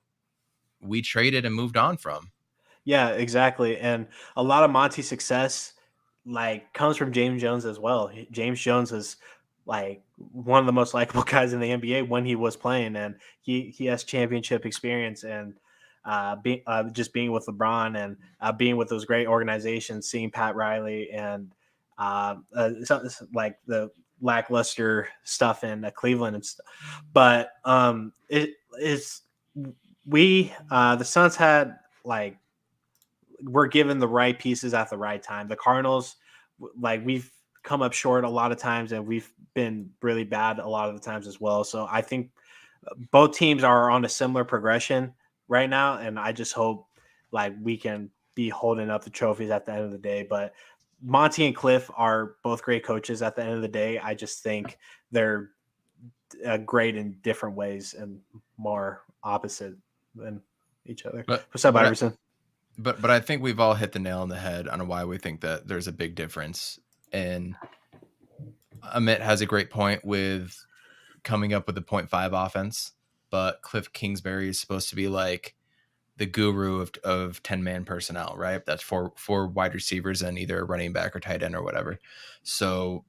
Speaker 2: we traded and moved on from.
Speaker 5: Yeah, exactly. And a lot of Monty's success comes from James Jones as well. James Jones is one of the most likable guys in the NBA when he was playing, and he has championship experience, and just being with LeBron and being with those great organizations, seeing Pat Riley and the lackluster stuff in Cleveland and stuff. But the Suns had we're given the right pieces at the right time. The Cardinals, we've come up short a lot of times, and we've been really bad a lot of the times as well. So I think both teams are on a similar progression right now, and I just hope we can be holding up the trophies at the end of the day. But Monty and Cliff are both great coaches at the end of the day. I just think they're great in different ways and more opposite than each other. What's up, Iverson?
Speaker 2: But I think we've all hit the nail on the head on why we think that there's a big difference. And Amit has a great point with coming up with the 0.5 offense, but Cliff Kingsbury is supposed to be the guru of 10-man personnel, right? That's four wide receivers and either a running back or tight end or whatever. So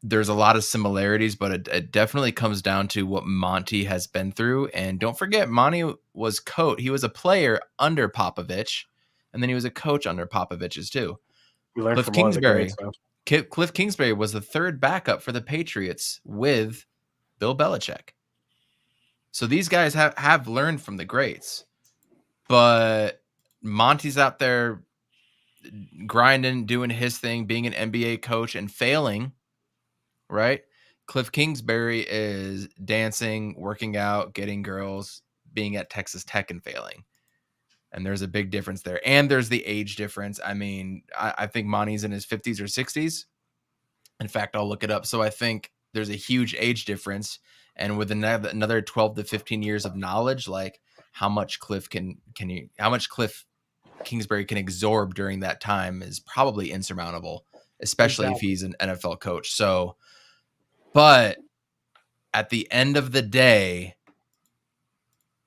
Speaker 2: there's a lot of similarities, but it definitely comes down to what Monty has been through. And don't forget, Monty was he was a player under Popovich, and then he was a coach under Popovich's too.
Speaker 5: We learned
Speaker 2: Cliff
Speaker 5: from one of the
Speaker 2: Kingsbury.
Speaker 5: greats, man.
Speaker 2: Cliff Kingsbury was the third backup for the Patriots with Bill Belichick. So these guys have learned from the greats, but Monty's out there grinding, doing his thing, being an NBA coach and failing, right? Cliff Kingsbury is dancing, working out, getting girls, being at Texas Tech and failing. And there's a big difference there. And there's the age difference. I mean, I think Monty's in his 50s or 60s. In fact, I'll look it up. So I think there's a huge age difference. And with another 12 to 15 years of knowledge, like how much Cliff Kingsbury can absorb during that time is probably insurmountable, especially if he's an NFL coach. So, but at the end of the day,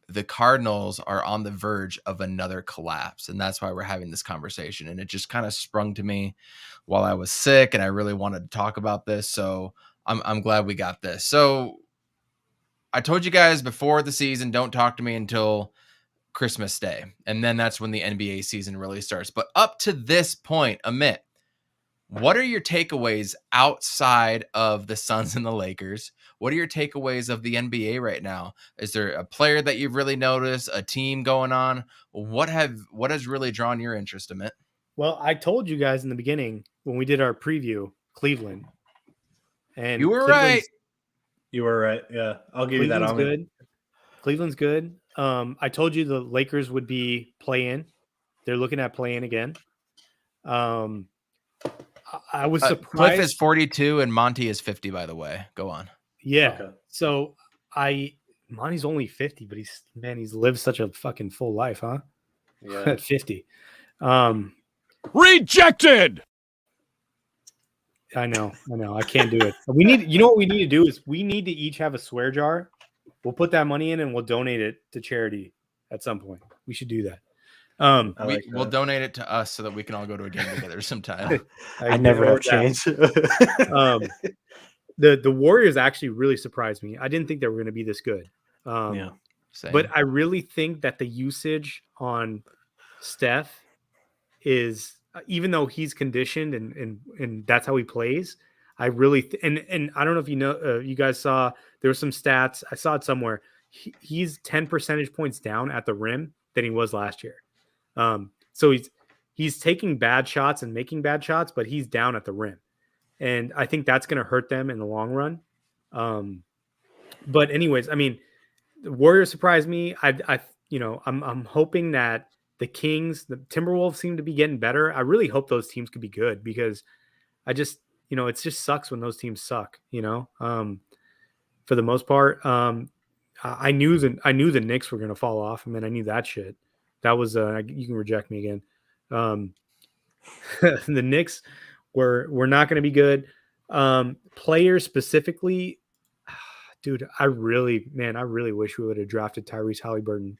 Speaker 2: the Cardinals are on the verge of another collapse. And that's why we're having this conversation. And it just kind of sprung to me while I was sick and I really wanted to talk about this. So I'm glad we got this. So I told you guys before the season, don't talk to me until Christmas Day. And then that's when the NBA season really starts. But up to this point, Amit, what are your takeaways outside of the Suns and the Lakers? What are your takeaways of the NBA right now? Is there a player that you've really noticed, a team going on? What has really drawn your interest, Amit?
Speaker 4: Well, I told you guys in the beginning when we did our preview, Cleveland. And
Speaker 2: you were right.
Speaker 5: You were right. Yeah, I'll give you that.
Speaker 4: Cleveland's good. I told you the Lakers would be play-in. They're looking at play-in again. I was surprised.
Speaker 2: Cliff is 42 and Monty is 50, by the way. Go on.
Speaker 4: Yeah. Okay. So Monty's only 50, but he's lived such a fucking full life, huh?
Speaker 5: Yeah.
Speaker 4: At 50.
Speaker 3: Rejected.
Speaker 4: I know. I can't do it. You know what we need to do is we need to each have a swear jar. We'll put that money in and we'll donate it to charity at some point. We should do that.
Speaker 2: We'll donate it to us so that we can all go to a game together sometime.
Speaker 5: I never have changed.
Speaker 4: The Warriors actually really surprised me. I didn't think they were going to be this good.
Speaker 2: Same.
Speaker 4: But I really think that the usage on Steph is, even though he's conditioned and that's how he plays, I really and I don't know if you know, you guys saw there were some stats. I saw it somewhere. He's 10 percentage points down at the rim than he was last year. So he's taking bad shots and making bad shots, but he's down at the rim. And I think that's going to hurt them in the long run. But anyways, I mean, the Warriors surprised me. I'm hoping that the Kings, the Timberwolves seem to be getting better. I really hope those teams could be good because I just, it just sucks when those teams suck, for the most part. I knew the Knicks were going to fall off. I mean, I knew that shit. That was you can reject me again. The Knicks were not going to be good. Players specifically, dude, I really wish we would have drafted Tyrese Halliburton.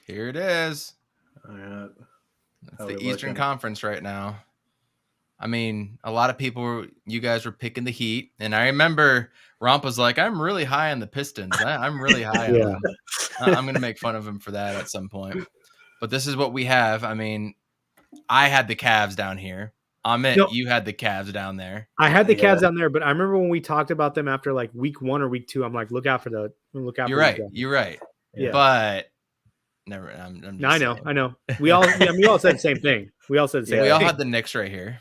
Speaker 2: Here it is.
Speaker 5: All right.
Speaker 2: It's the Eastern Conference right now. I mean, a lot of you guys were picking the Heat, and I remember Romp was like, I'm really high on the Pistons. I'm really high on them. I'm going to make fun of him for that at some point. But this is what we have. I mean, I had the Cavs down here. Amit, you had the Cavs down there.
Speaker 4: I had the Cavs down there, but I remember when we talked about them after like week 1 or week 2, I'm like, look out. You're
Speaker 2: right. Yeah. But never. I'm just
Speaker 4: I know. We all said the same thing. We all
Speaker 2: had the Knicks right here.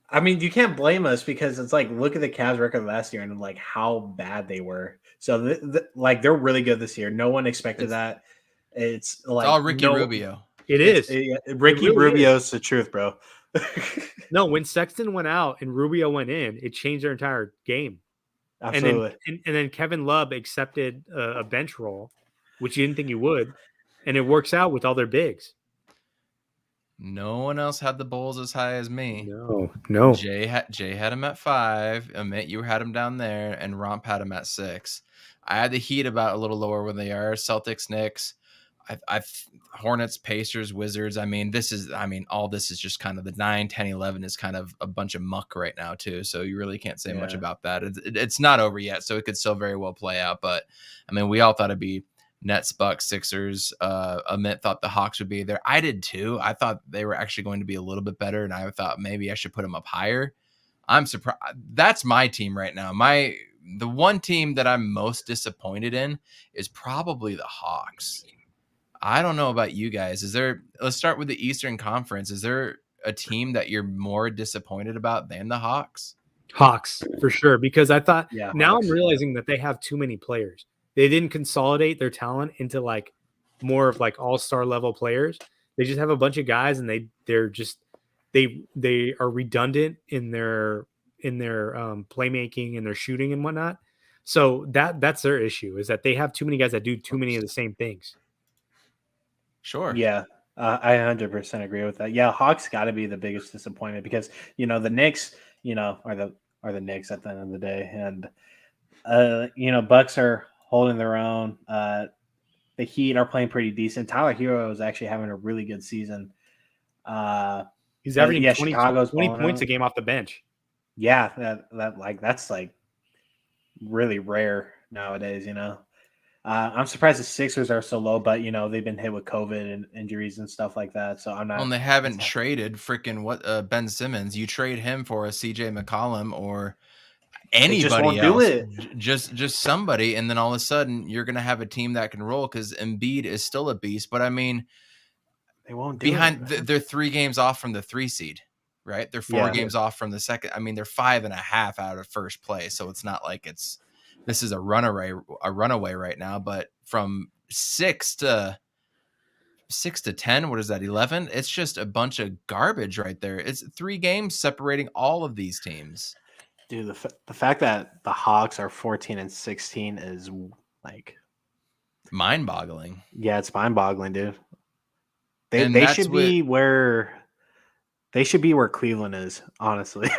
Speaker 5: I mean, you can't blame us because it's like, look at the Cavs record last year and like how bad they were. So like they're really good this year. No one expected that. It's like
Speaker 2: all Ricky Rubio.
Speaker 4: It is.
Speaker 5: Ricky Rubio's the truth, bro.
Speaker 4: No, when Sexton went out and Rubio went in, it changed their entire game.
Speaker 5: Absolutely.
Speaker 4: And then Kevin Love accepted a bench role, which you didn't think he would, and it works out with all their bigs.
Speaker 2: No one else had the Bulls as high as me.
Speaker 4: No.
Speaker 2: Jay had him at 5. Amit, you had him down there, and Romp had him at 6. I had the Heat about a little lower when they are. Celtics, Knicks, I've Hornets, Pacers, Wizards. All this is just kind of the 9, 10, 11 is kind of a bunch of muck right now too. So you really can't say much about that. It's not over yet, so it could still very well play out. But I mean, we all thought it'd be Nets, Bucks, Sixers. Amit thought the Hawks would be there. I did too. I thought they were actually going to be a little bit better, and I thought maybe I should put them up higher. I'm surprised. That's my team right now. The one team that I'm most disappointed in is probably the Hawks. I don't know about you guys. Let's start with the Eastern Conference. Is there a team that you're more disappointed about than the Hawks?
Speaker 4: Hawks for sure, because I thought now
Speaker 5: Hawks.
Speaker 4: I'm realizing that they have too many players. They didn't consolidate their talent into like more of like all-star level players. They just have a bunch of guys, and they are redundant in their playmaking and their shooting and whatnot. So that's their issue, is that they have too many guys that do too many of the same things.
Speaker 2: Sure.
Speaker 5: Yeah, I 100% agree with that. Yeah, Hawks got to be the biggest disappointment because the Knicks, are the Knicks at the end of the day, and Bucks are holding their own. The Heat are playing pretty decent. Tyler Hero is actually having a really good season.
Speaker 4: He's averaging 20
Speaker 5: Chicago's
Speaker 4: 20
Speaker 5: balling
Speaker 4: points
Speaker 5: out.
Speaker 4: a game off the bench.
Speaker 5: Yeah, that's really rare nowadays. I'm surprised the Sixers are so low, but they've been hit with COVID and injuries and stuff like that. So I'm not.
Speaker 2: And they haven't traded freaking Ben Simmons. You trade him for a CJ McCollum or anybody else, just somebody, and then all of a sudden you're gonna have a team that can roll because Embiid is still a beast. But I mean,
Speaker 5: they won't do it.
Speaker 2: They're 3 games off from the 3 seed, right? They're 4 games off from the second. I mean, they're 5.5 out of first place, so it's not like this is a runaway right now. But from 6 to 10, what is that, 11? It's just a bunch of garbage right there. It's 3 games separating all of these teams.
Speaker 5: Dude, the fact that the Hawks are 14 and 16 is like
Speaker 2: mind-boggling.
Speaker 5: Yeah, it's mind-boggling, dude. They should be where Cleveland is, honestly.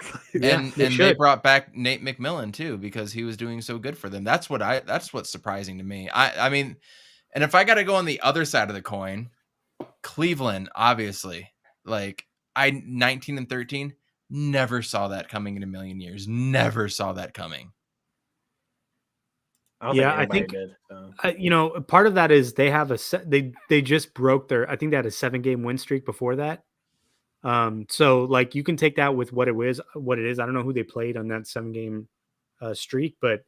Speaker 2: And they brought back Nate McMillan too because he was doing so good for them. That's what's surprising to me. I mean, and if I got to go on the other side of the coin, Cleveland, obviously, 19 and 13, never saw that coming in a million years. Never saw that coming.
Speaker 5: I think did, so.
Speaker 4: Part of that is they have they just broke their. I think they had a 7-game win streak before that. So you can take that with what it is. I don't know who they played on that 7-game streak, but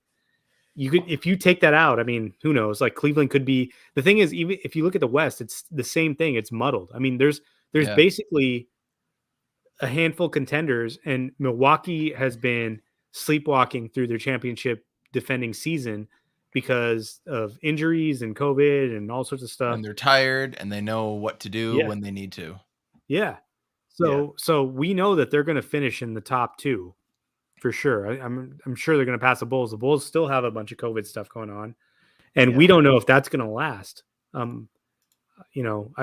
Speaker 4: you could, if you take that out, I mean, who knows? Cleveland could be. The thing is, even if you look at the West, it's the same thing. It's muddled. I mean, there's basically a handful of contenders, and Milwaukee has been sleepwalking through their championship defending season because of injuries and COVID and all sorts of stuff.
Speaker 2: And they're tired, and they know what to do when they need to.
Speaker 4: Yeah. So we know that they're going to finish in the top 2 for sure. I'm sure they're going to pass the Bulls. The Bulls still have a bunch of COVID stuff going on, and we don't know if that's going to last. I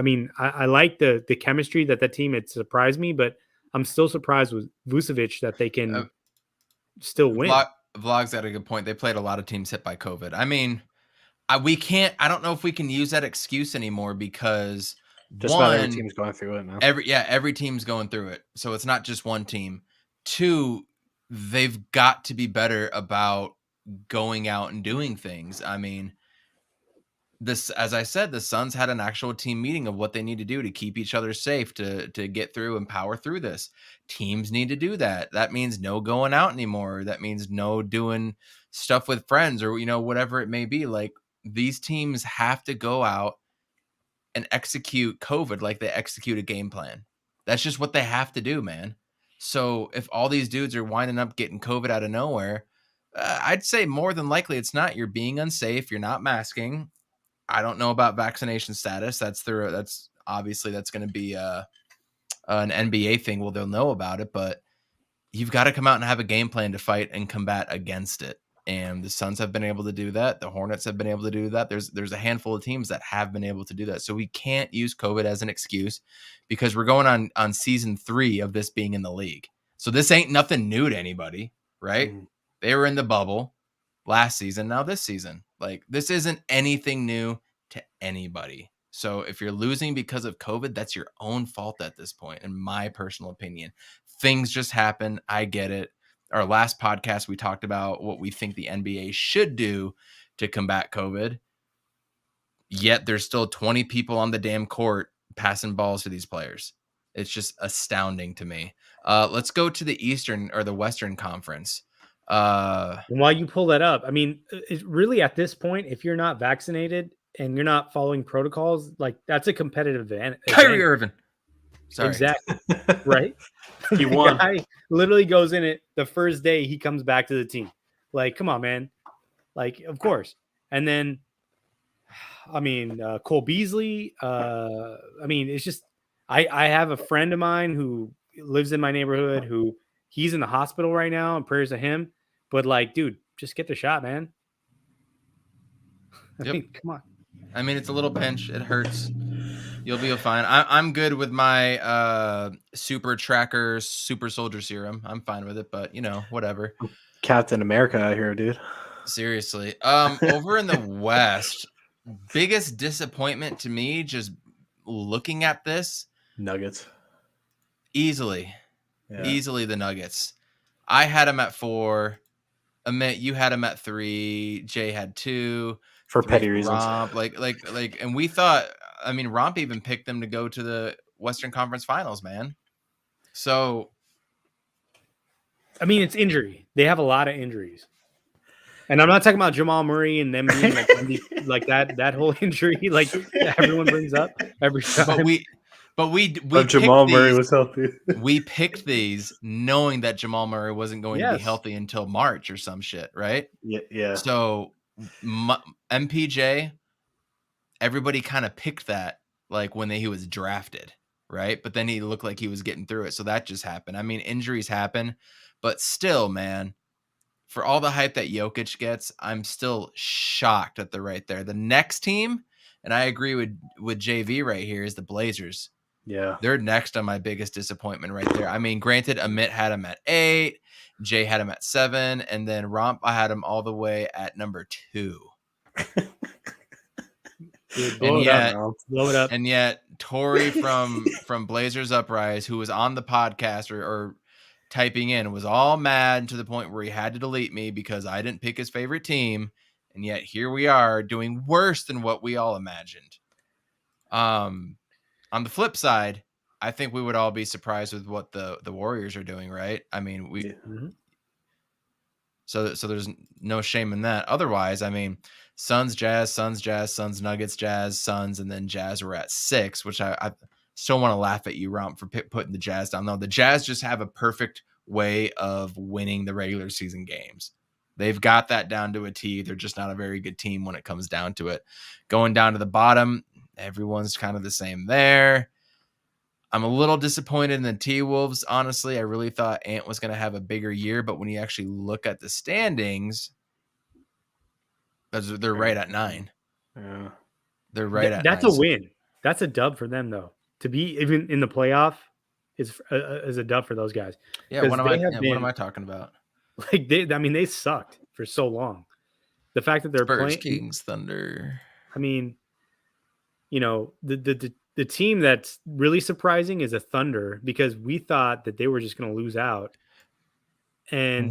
Speaker 4: mean, I like the chemistry that team. It surprised me, but I'm still surprised with Vucevic that they can still win.
Speaker 2: Vlog's at a good point. They played a lot of teams hit by COVID. I mean, I don't know if we can use that excuse anymore because
Speaker 5: just about every team's going through it now.
Speaker 2: Every team's going through it. So it's not just one team. 2, they've got to be better about going out and doing things. I mean, as I said, the Suns had an actual team meeting of what they need to do to keep each other safe, to get through and power through this. Teams need to do that. That means no going out anymore. That means no doing stuff with friends or, whatever it may be. These teams have to go out and execute COVID like they execute a game plan. That's just what they have to do, man. So if all these dudes are winding up getting COVID out of nowhere, I'd say more than likely it's not. You're being unsafe. You're not masking. I don't know about vaccination status. That's obviously that's going to be an NBA thing. Well, they'll know about it, but you've got to come out and have a game plan to fight and combat against it. And the Suns have been able to do that. The Hornets have been able to do that. There's a handful of teams that have been able to do that. So we can't use COVID as an excuse because we're going on season 3 of this being in the league. So this ain't nothing new to anybody, right? They were in the bubble last season, now this season. Like, this isn't anything new to anybody. So if you're losing because of COVID, that's your own fault at this point, in my personal opinion. Things just happen. I get it. Our last podcast, we talked about what we think the NBA should do to combat COVID. Yet there's still 20 people on the damn court passing balls to these players. It's just astounding to me. Let's go to the Eastern or the Western Conference.
Speaker 4: And while you pull that up, I mean, it's really at this point, if you're not vaccinated and you're not following protocols, like, that's a competitive advantage.
Speaker 2: Kyrie Irving. Sorry.
Speaker 4: Exactly. Right.
Speaker 5: He won.
Speaker 4: The guy literally goes in it the first day he comes back to the team. Like, come on, man. Like, of course. And then, I mean, Cole Beasley. I mean, it's just, I have a friend of mine who lives in my neighborhood who he's in the hospital right now, and prayers to him. But, like, dude, just get the shot, man. I mean, come on.
Speaker 2: I mean, it's a little pinch. It hurts. You'll be fine. I'm good with my super tracker, super soldier serum. I'm fine with it, but, you know, whatever.
Speaker 5: Captain America out here, dude.
Speaker 2: Seriously. Over in the West, biggest disappointment to me, just looking at this.
Speaker 5: Nuggets.
Speaker 2: Easily the Nuggets. I had them at 4. Amit, you had them at 3. Jay had 2.
Speaker 5: For petty reasons.
Speaker 2: Romp, like, and we thought, I mean, Romp even picked them to go to the Western Conference Finals, man. So,
Speaker 4: I mean, it's injury. They have a lot of injuries. And I'm not talking about Jamal Murray and them being like that whole injury, like everyone brings up every time.
Speaker 5: But Jamal Murray was healthy.
Speaker 2: We picked these knowing that Jamal Murray wasn't going to be healthy until March or some shit, right?
Speaker 5: Yeah.
Speaker 2: So MPJ, everybody kind of picked that like when he was drafted, right? But then he looked like he was getting through it. So that just happened. I mean, injuries happen, but still, man, for all the hype that Jokic gets, I'm still shocked that they're right there. The next team, and I agree with JV right here, is the Blazers.
Speaker 5: Yeah.
Speaker 2: They're next on my biggest disappointment right there. I mean, granted, Amit had him at 8, Jay had him at 7, and then Romp, I had him all the way at number 2.
Speaker 4: Dude, blow it up.
Speaker 2: And yet Tori from Blazers Uprise, who was on the podcast or typing in, was all mad to the point where he had to delete me because I didn't pick his favorite team. And yet here we are doing worse than what we all imagined. On the flip side, I think we would all be surprised with what the Warriors are doing, right? I mean, so there's no shame in that. Otherwise, I mean, Suns, Jazz, Nuggets, Jazz, Suns, and then Jazz were at 6, which I still want to laugh at you, Romp, for putting the Jazz down. No, the Jazz just have a perfect way of winning the regular season games. They've got that down to a T. They're just not a very good team when it comes down to it. Going down to the bottom, everyone's kind of the same there. I'm a little disappointed in the T-Wolves. Honestly, I really thought Ant was going to have a bigger year, but when you actually look at the standings, they're right at 9.
Speaker 5: Yeah.
Speaker 2: They're right at 9.
Speaker 4: That's a win. That's a dub for them, though. To be even in the playoff is a dub for those guys.
Speaker 2: Yeah, what am I talking about?
Speaker 4: Like they sucked for so long. The fact that they're
Speaker 2: Spurs,
Speaker 4: playing
Speaker 2: Kings, Thunder.
Speaker 4: I mean, you know, the team that's really surprising is a Thunder, because we thought that they were just going to lose out, and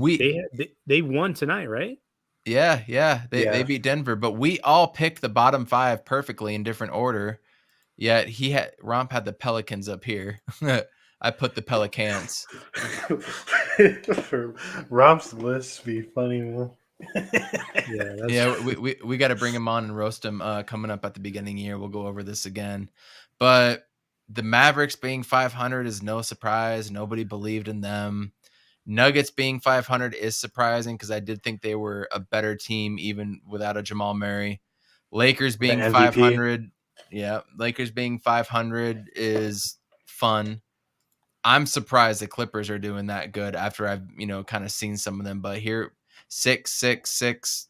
Speaker 4: they won tonight, right?
Speaker 2: Yeah. They beat Denver, but we all picked the bottom 5 perfectly in different order. Yet Romp had the Pelicans up here. I put the Pelicans.
Speaker 5: Romp's list be funny, man.
Speaker 2: We got to bring him on and roast him coming up at the beginning of the year. We'll go over this again. But the Mavericks being 500 is no surprise. Nobody believed in them. Nuggets being 500 is surprising because I did think they were a better team even without a Jamal Murray. Lakers being 500. Yeah, Lakers being 500 is fun. I'm surprised the Clippers are doing that good after I've, kind of seen some of them. But here, 6, 6, 6,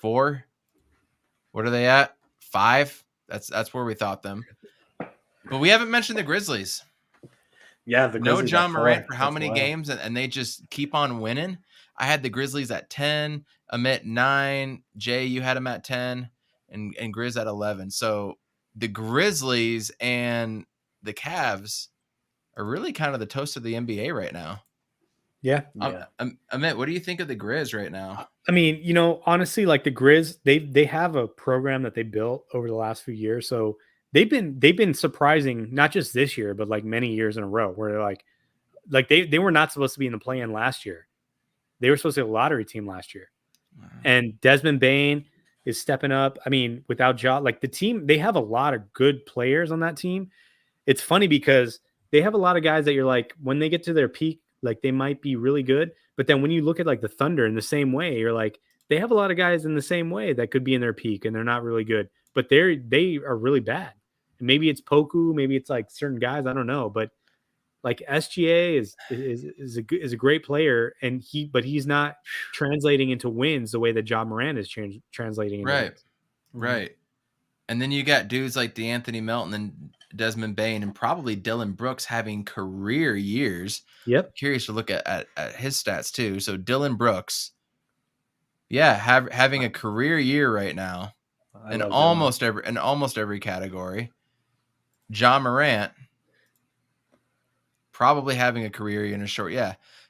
Speaker 2: 4. What are they at? 5. That's where we thought them. But we haven't mentioned the Grizzlies.
Speaker 5: Yeah, the
Speaker 2: No
Speaker 5: Grizzlies
Speaker 2: John
Speaker 5: at
Speaker 2: Morant
Speaker 5: 4.
Speaker 2: for how
Speaker 5: That's
Speaker 2: many
Speaker 5: wild.
Speaker 2: games, and they just keep on winning. I had the Grizzlies at 10, Amit 9, Jay, you had them at 10, and Grizz at 11. So the Grizzlies and the Cavs are really kind of the toast of the NBA right now.
Speaker 4: Yeah.
Speaker 2: Amit, what do you think of the Grizz right now?
Speaker 4: I mean, honestly, like the Grizz, they have a program that they built over the last few years. So they've been surprising, not just this year, but like many years in a row, where they're like they were not supposed to be in the play-in last year. They were supposed to be a lottery team last year. And Desmond Baines is stepping up. I mean, without like the team, they have a lot of good players on that team. It's funny because they have a lot of guys that you're like, when they get to their peak, like they might be really good. But then when you look at like the Thunder in the same way, you're like, they have a lot of guys in the same way that could be in their peak and they're not really good, but they are really bad. And maybe it's Poku, maybe it's like certain guys, I don't know, but like SGA is a great player, and he's not translating into wins the way that Ja Morant is translating into wins.
Speaker 2: Right. And then you got dudes like DeAnthony Melton and Desmond Bain and probably Dylan Brooks having career years.
Speaker 4: Yep.
Speaker 2: Curious to look at his stats too. So Dylan Brooks, having a career year right now in almost every category. Ja Morant probably having a career year in a short,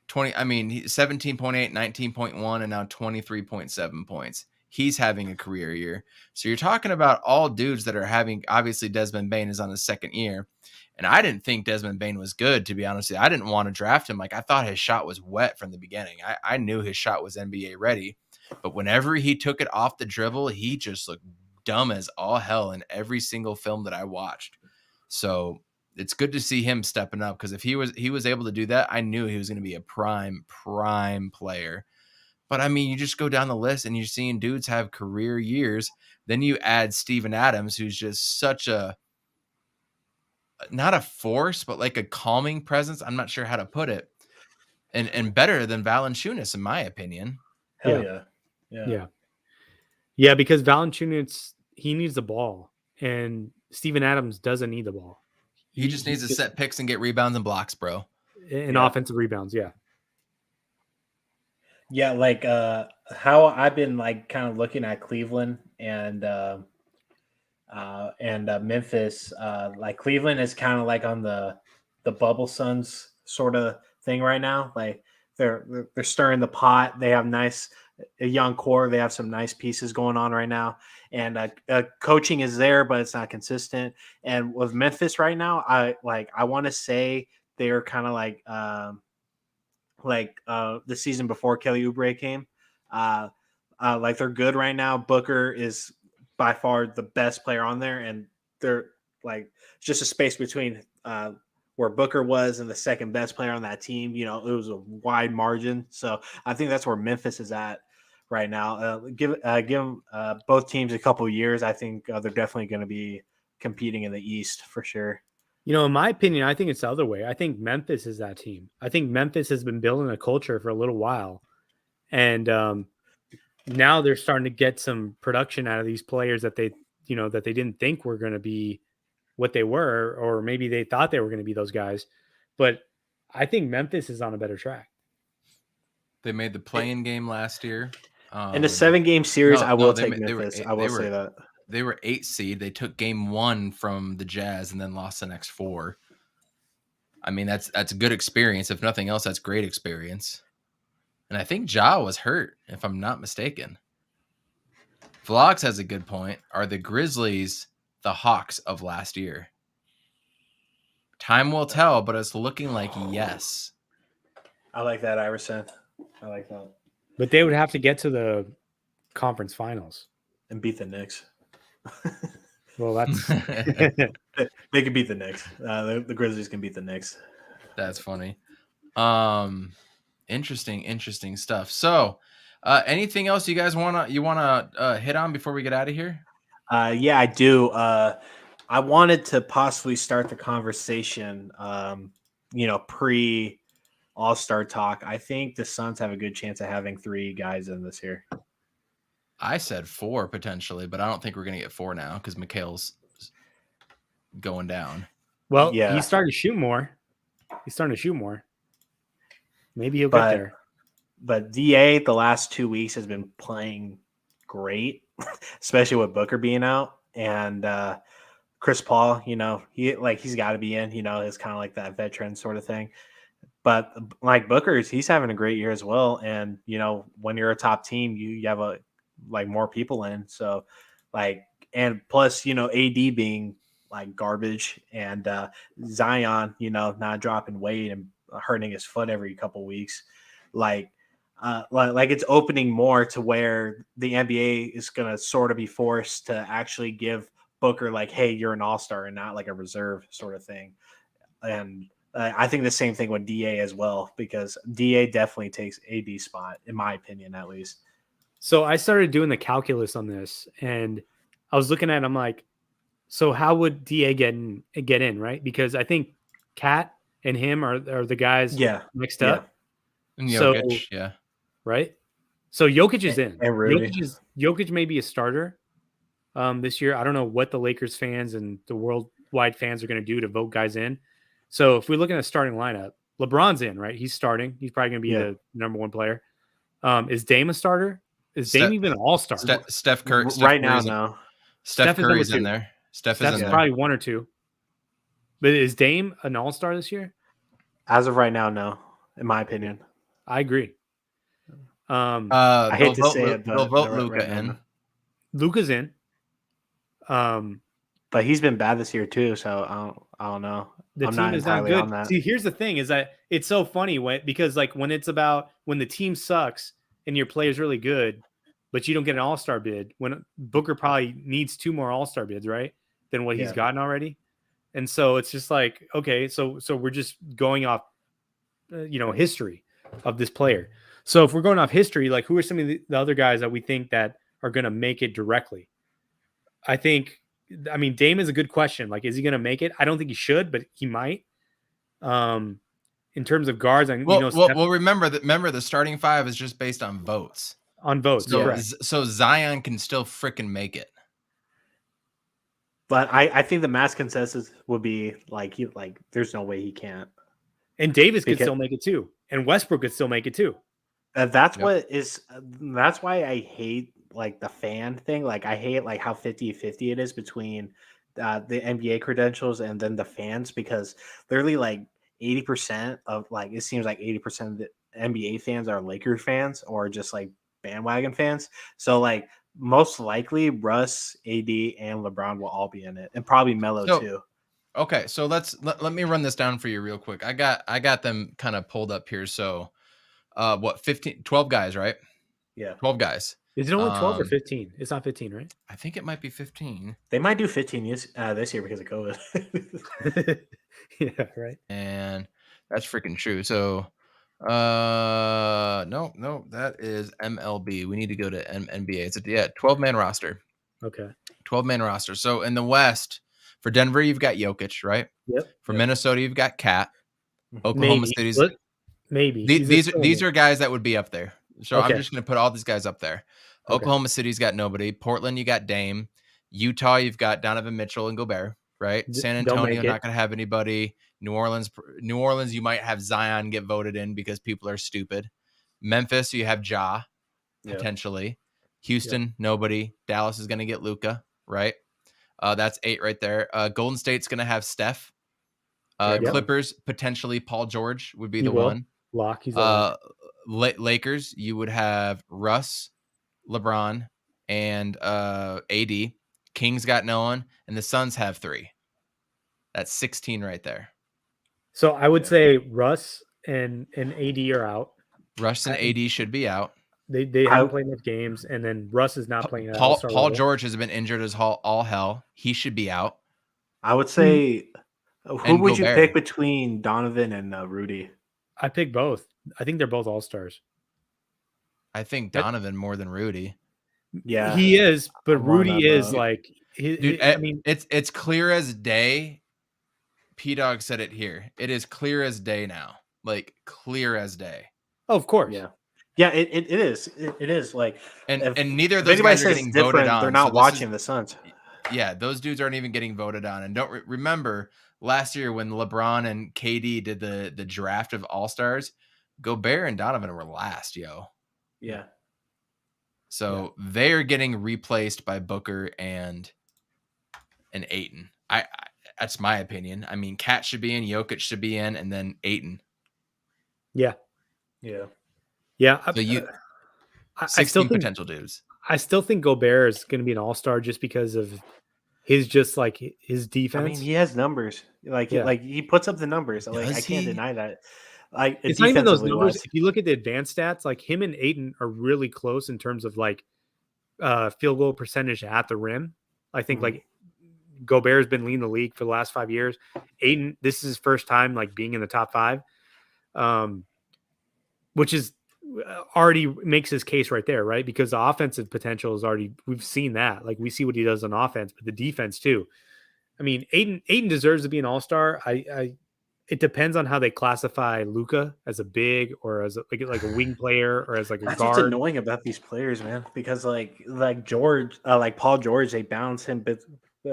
Speaker 2: 20. I mean, 17.8, 19.1, and now 23.7 points. He's having a career year. So you're talking about all dudes that are having, obviously Desmond Bain is on his second year. And I didn't think Desmond Bain was good, to be honest with you. I didn't want to draft him. Like, I thought his shot was wet from the beginning. I knew his shot was NBA ready. But whenever he took it off the dribble, he just looked dumb as all hell in every single film that I watched. So it's good to see him stepping up, because if he was able to do that, I knew he was going to be a prime player. But I mean, you just go down the list and you're seeing dudes have career years. Then you add Steven Adams, who's just such not a force, but like a calming presence. I'm not sure how to put it. And better than Valanciunas, in my opinion.
Speaker 5: Hell yeah.
Speaker 4: Yeah, because Valanciunas, he needs the ball, and Steven Adams doesn't need the ball.
Speaker 2: He just needs to set picks and get rebounds and blocks, bro.
Speaker 4: And offensive rebounds, yeah.
Speaker 5: Yeah, like how I've been like kind of looking at Cleveland and Memphis. Like Cleveland is kind of like on the bubble Suns sort of thing right now. Like they're stirring the pot. They have a young core. They have some nice pieces going on right now, and coaching is there, but it's not consistent. And with Memphis right now, I want to say they're kind of like the season before Kelly Oubre came. Like they're good right now. Booker is by far the best player on there, and they're like just a space between where Booker was and the second best player on that team. You know, it was a wide margin. So I think that's where Memphis is at right now. Give them both teams a couple of years. I think they're definitely going to be competing in the East for sure.
Speaker 4: You know, in my opinion, I think it's the other way. I think Memphis is that team. I think Memphis has been building a culture for a little while. And now they're starting to get some production out of these players that they didn't think were going to be what they were, or maybe they thought they were going to be those guys. But I think Memphis is on a better track.
Speaker 2: They made the play-in game last year.
Speaker 5: In a 7-game series, I will take Memphis. I will say that.
Speaker 2: They were 8th seed. They took game 1 from the Jazz and then lost the next 4. I mean, that's a good experience. If nothing else, that's great experience. And I think Ja was hurt, if I'm not mistaken. Vlogs has a good point. Are the Grizzlies the Hawks of last year? Time will tell, but it's looking like yes.
Speaker 5: I like that, Iverson. I like that.
Speaker 4: But they would have to get to the conference finals
Speaker 5: and beat the Knicks.
Speaker 4: Well, that's
Speaker 5: they can beat the Knicks. The Grizzlies can beat the Knicks.
Speaker 2: That's funny. Interesting stuff. So, anything else you guys wanna hit on before we get out of here?
Speaker 5: Yeah, I do. I wanted to possibly start the conversation, pre all-star talk, I think the Suns have a good chance of having 3 guys in this year.
Speaker 2: I said 4 potentially, but I don't think we're going to get 4 now because Mikhail's going down.
Speaker 4: Well,
Speaker 5: Yeah.
Speaker 4: he's starting to shoot more. Maybe he'll get there.
Speaker 5: But DA the last 2 weeks has been playing great, especially with Booker being out, and Chris Paul. He's got to be in. It's kind of like that veteran sort of thing. But like Booker's, he's having a great year as well. And when you're a top team, you have more people in. So and plus AD being like garbage, and Zion, not dropping weight and hurting his foot every couple weeks, like it's opening more to where the NBA is going to sort of be forced to actually give Booker hey, you're an all-star and not like a reserve sort of thing. And I think the same thing with DA as well, because DA definitely takes AD's spot, in my opinion, at least.
Speaker 4: So I started doing the calculus on this, and I was looking at it, I'm like, so how would DA get in, right? Because I think Kat and him are the guys next up.
Speaker 2: And Jokic,
Speaker 4: so, right? So Jokic is in.
Speaker 5: And Rudy.
Speaker 4: Jokic may be a starter this year. I don't know what the Lakers fans and the worldwide fans are going to do to vote guys in. So if we're looking at a starting lineup, LeBron's in, right? He's starting. He's probably going to be the number 1 player. Is Dame a starter? Is Dame even an all-star?
Speaker 2: Steph Curry.
Speaker 5: Right now, no.
Speaker 2: Steph Curry's in there. Steph's in there.
Speaker 4: Probably 1 or 2. But is Dame an all-star this year?
Speaker 5: As of right now, no. In my opinion,
Speaker 4: I agree.
Speaker 5: I hate to say it, but
Speaker 2: they'll vote Luka in.
Speaker 4: Luka's in.
Speaker 5: But he's been bad this year too, so I don't know.
Speaker 4: The team is not good. See, here's the thing: is that it's so funny because when it's about when the team sucks and your player's really good, but you don't get an all-star bid. When Booker probably needs 2 more all-star bids, right? Than what he's gotten already. And so it's just like, okay, so we're just going off, history of this player. So if we're going off history, like who are some of the other guys that we think that are going to make it directly? I mean, Dame is a good question. Like, is he going to make it? I don't think he should, but he might. In terms of guards,
Speaker 2: remember the starting 5 is just based on votes. So Zion can still freaking make it.
Speaker 5: But I think the mass consensus would be there's no way he can't.
Speaker 4: And Davis could still make it too, and Westbrook could still make it too.
Speaker 5: That's why I hate the fan thing. I hate how 50-50 it is between the NBA credentials and then the fans, because literally 80% of it seems like 80% of the NBA fans are Lakers fans or just bandwagon fans. So most likely Russ, AD, and LeBron will all be in it, and probably Melo too.
Speaker 2: Okay, so let me run this down for you real quick. I got them kind of pulled up here. So 12 guys, right?
Speaker 5: Yeah.
Speaker 2: 12 guys.
Speaker 4: Is it only 12 or 15? It's not 15, right?
Speaker 2: I think it might be 15.
Speaker 5: They might do 15 this year because of COVID.
Speaker 4: Yeah, right.
Speaker 2: And that's freaking true. So no, that is MLB. We need to go to NBA. It's 12-man roster.
Speaker 4: Okay.
Speaker 2: 12-man roster. So in the West, for Denver, you've got Jokic, right?
Speaker 4: Yep.
Speaker 2: For Minnesota, you've got Kat. Oklahoma City's
Speaker 4: maybe.
Speaker 2: These are guys that would be up there. So
Speaker 4: Okay.
Speaker 2: I'm just going to put all these guys up there.
Speaker 4: Okay.
Speaker 2: Oklahoma City's got nobody. Portland, you got Dame. Utah, you've got Donovan Mitchell and Gobert, right? San Antonio, not going to have anybody. New Orleans, you might have Zion get voted in because people are stupid. Memphis, you have Ja, potentially. Houston, nobody. Dallas is going to get Luka, right? That's 8 right there. Golden State's going to have Steph. Clippers, potentially Paul George would be one.
Speaker 4: Lock. He's
Speaker 2: Lakers, you would have Russ, LeBron, and AD. Kings got no one, and the Suns have 3. That's 16 right there.
Speaker 4: So I would say Russ and AD are out.
Speaker 2: Russ and AD should be out.
Speaker 4: They haven't played enough games, and then Russ is not playing.
Speaker 2: Paul George has been injured as all hell. He should be out.
Speaker 5: I would say, who would you pick between Donovan and Rudy?
Speaker 4: I pick both. I think they're both all-stars.
Speaker 2: I think Donovan more than Rudy.
Speaker 5: Yeah,
Speaker 4: he is, but Rudy is
Speaker 2: dude, I mean, it's clear as day. P-Dog said it here. It is clear as day now. like clear as day.
Speaker 4: Oh, of course.
Speaker 5: Yeah, it is. It is like,
Speaker 2: And
Speaker 5: if,
Speaker 2: neither of
Speaker 5: if
Speaker 2: those
Speaker 5: anybody
Speaker 2: guys are
Speaker 5: says
Speaker 2: getting
Speaker 5: different,
Speaker 2: voted on.
Speaker 5: they're not
Speaker 2: so
Speaker 5: watching the Suns.
Speaker 2: Yeah, those dudes aren't even getting voted on. And don't remember last year when LeBron and KD did the draft of All-Stars, Gobert and Donovan were last, yo.
Speaker 5: Yeah.
Speaker 2: So they're getting replaced by Booker and Ayton. I that's my opinion. I mean, Cat should be in, Jokic should be in, and then Ayton.
Speaker 4: Yeah.
Speaker 5: Yeah.
Speaker 2: So
Speaker 4: I
Speaker 2: 16
Speaker 4: still think
Speaker 2: potential dudes.
Speaker 4: I still think Gobert is going to be an all-star just because of his defense.
Speaker 5: I mean, he has numbers. Like he puts up the numbers. Like,
Speaker 2: Does
Speaker 5: I can't
Speaker 2: he?
Speaker 5: deny that. Like,
Speaker 4: it's not even those numbers.
Speaker 5: wise.
Speaker 4: If you look at the advanced stats, like him and Ayton are really close in terms of like field goal percentage at the rim. I think like Gobert has been leading the league for the last 5 years. Ayton, this is his first time like being in the top 5, which is already makes his case right there, right? Because the offensive potential is already, we've seen that. Like we see what he does on offense, but the defense too. I mean, Ayton deserves to be an all-star. It depends on how they classify Luka, as a big or as like a wing player or as like a
Speaker 5: That's
Speaker 4: guard.
Speaker 5: what's annoying about these players, man. Because like George, like Paul George, they bounce him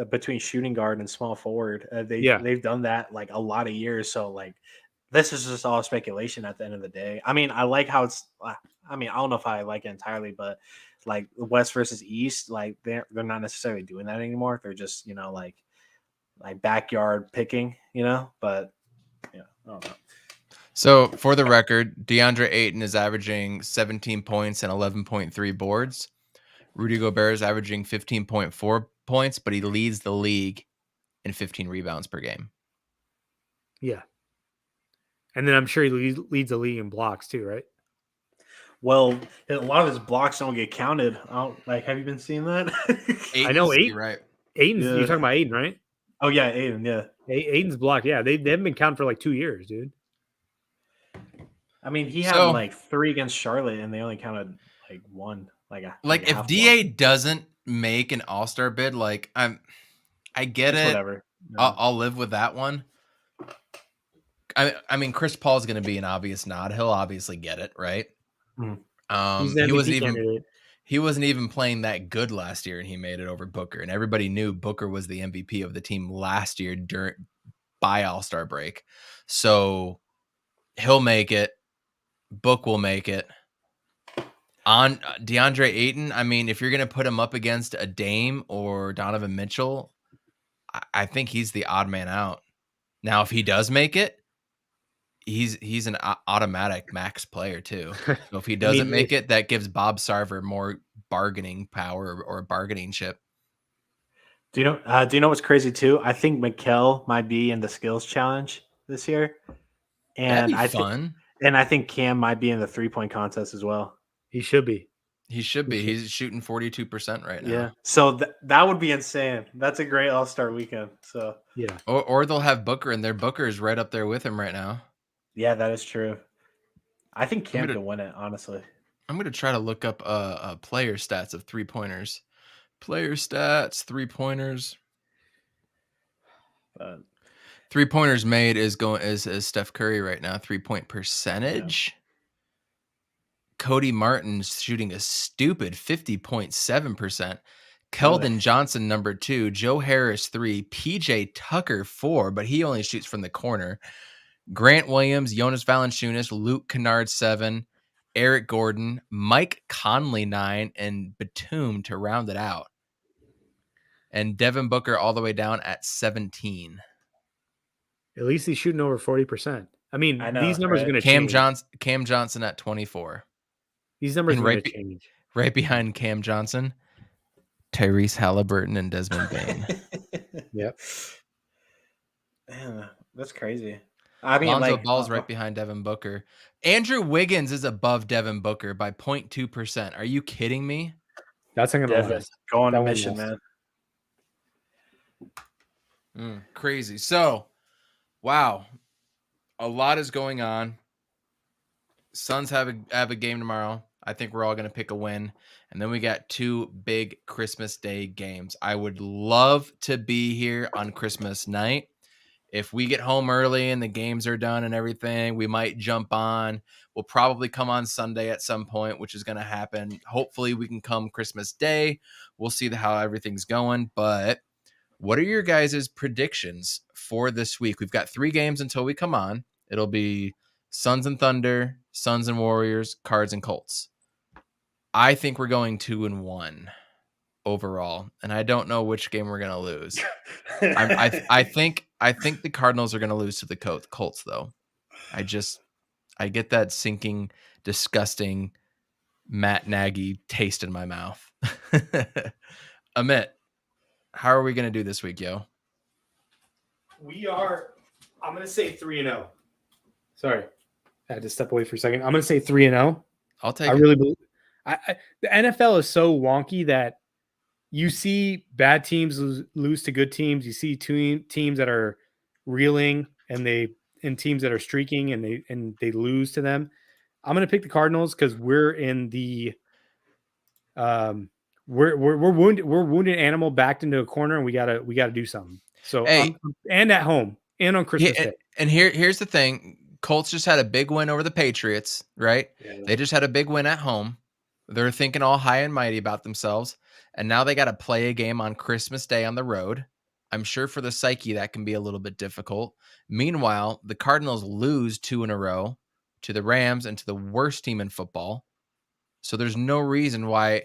Speaker 5: between shooting guard and small forward. They've done that like a lot of years. So like, this is just all speculation at the end of the day. I mean, I like how it's. I mean, I don't know if I like it entirely, but like West versus East, like they're not necessarily doing that anymore. They're just like backyard picking, But yeah, I don't know.
Speaker 2: So for the record, Deandre Ayton is averaging 17 points and 11.3 boards. Rudy Gobert is averaging 15.4 points, but he leads the league in 15 rebounds per game.
Speaker 4: Yeah. And then I'm sure he leads the league in blocks too, right?
Speaker 5: Well, a lot of his blocks don't get counted. Have you been seeing that?
Speaker 4: I know Ayton.
Speaker 2: Right.
Speaker 4: Ayton's, you're talking about Ayton, right?
Speaker 5: Oh yeah, Ayton. Yeah,
Speaker 4: Ayton's blocked. Yeah, they haven't been counted for like 2 years, dude.
Speaker 5: I mean, he had like 3 against Charlotte, and they only counted like 1. Like
Speaker 2: if DA doesn't make an All-Star bid, like I get it.
Speaker 5: Whatever.
Speaker 2: No. I'll live with that one. I mean, Chris Paul's going to be an obvious nod. He'll obviously get it, right? He wasn't even playing that good last year, and he made it over Booker. And everybody knew Booker was the MVP of the team last year by All-Star break. So he'll make it. Book will make it. On Deandre Ayton, I mean, if you're going to put him up against a Dame or Donovan Mitchell, I think he's the odd man out. Now, if he does make it, he's an automatic max player too. So if he doesn't make it, that gives Bob Sarver more bargaining power or a bargaining chip.
Speaker 5: Do you know what's crazy too? I think Mikal might be in the skills challenge this year, and I think Cam might be in the 3-point contest as well.
Speaker 4: He should be.
Speaker 2: He's shooting 42% right now.
Speaker 5: Yeah. So that would be insane. That's a great All-Star weekend. So
Speaker 4: yeah.
Speaker 2: Or they'll have Booker, and their Booker is right up there with him right now.
Speaker 5: Yeah, that is true. I think Cam can win it, honestly.
Speaker 2: I'm going to try to look up player stats of 3-pointers. Player stats, 3-pointers. 3-pointers made is Steph Curry right now. 3-point percentage. Yeah. Cody Martin's shooting a stupid 50.7%. Keldon Johnson, number 2. Joe Harris, 3. PJ Tucker, 4, but he only shoots from the corner. Grant Williams, Jonas Valanciunas, Luke Kennard, 7. Eric Gordon, Mike Conley, 9, and Batum to round it out. And Devin Booker all the way down at 17.
Speaker 4: At least he's shooting over 40%. I mean, these numbers are going to change.
Speaker 2: Cam Johnson at 24.
Speaker 4: These numbers are going to change.
Speaker 2: Right behind Cam Johnson, Tyrese Halliburton and Desmond Baines.
Speaker 4: Yep.
Speaker 5: Man, that's crazy. I mean,
Speaker 2: Lonzo Ball's right behind Devin Booker. Andrew Wiggins is above Devin Booker by 0.2%. Are you kidding me?
Speaker 4: That's not going to last.
Speaker 5: Go on a mission, man.
Speaker 2: Crazy. So, wow. A lot is going on. Suns have a game tomorrow. I think we're all going to pick a win. And then we got 2 big Christmas Day games. I would love to be here on Christmas night. If we get home early and the games are done and everything, we might jump on. We'll probably come on Sunday at some point, which is going to happen. Hopefully we can come Christmas Day. We'll see how everything's going. But what are your guys' predictions for this week? We've got 3 games until we come on. It'll be Suns and Thunder, Suns and Warriors, Cards and Colts. I think we're going 2-1 overall, and I don't know which game we're gonna lose. I think the Cardinals are gonna lose to the Colts, though. I get that sinking, disgusting Matt Nagy taste in my mouth. Amit, how are we gonna do this week, yo?
Speaker 4: I'm gonna say 3-0. Sorry, I had to step away for a second. I'm gonna say 3-0.
Speaker 2: I'll take
Speaker 4: I
Speaker 2: it.
Speaker 4: really believe the NFL is so wonky that you see bad teams lose to good teams. You see teams that are reeling and teams that are streaking and they lose to them. I'm going to pick the Cardinals because we're in the we're wounded animal backed into a corner and we gotta do something. So
Speaker 2: Hey.
Speaker 4: and at home and on Christmas Day.
Speaker 2: And here's the thing. Colts just had a big win over the Patriots, right?
Speaker 4: Yeah.
Speaker 2: They just had a big win at home. They're thinking all high and mighty about themselves. And now they got to play a game on Christmas Day on the road. I'm sure for the psyche that can be a little bit difficult. Meanwhile, the Cardinals lose 2 in a row to the Rams and to the worst team in football. So there's no reason why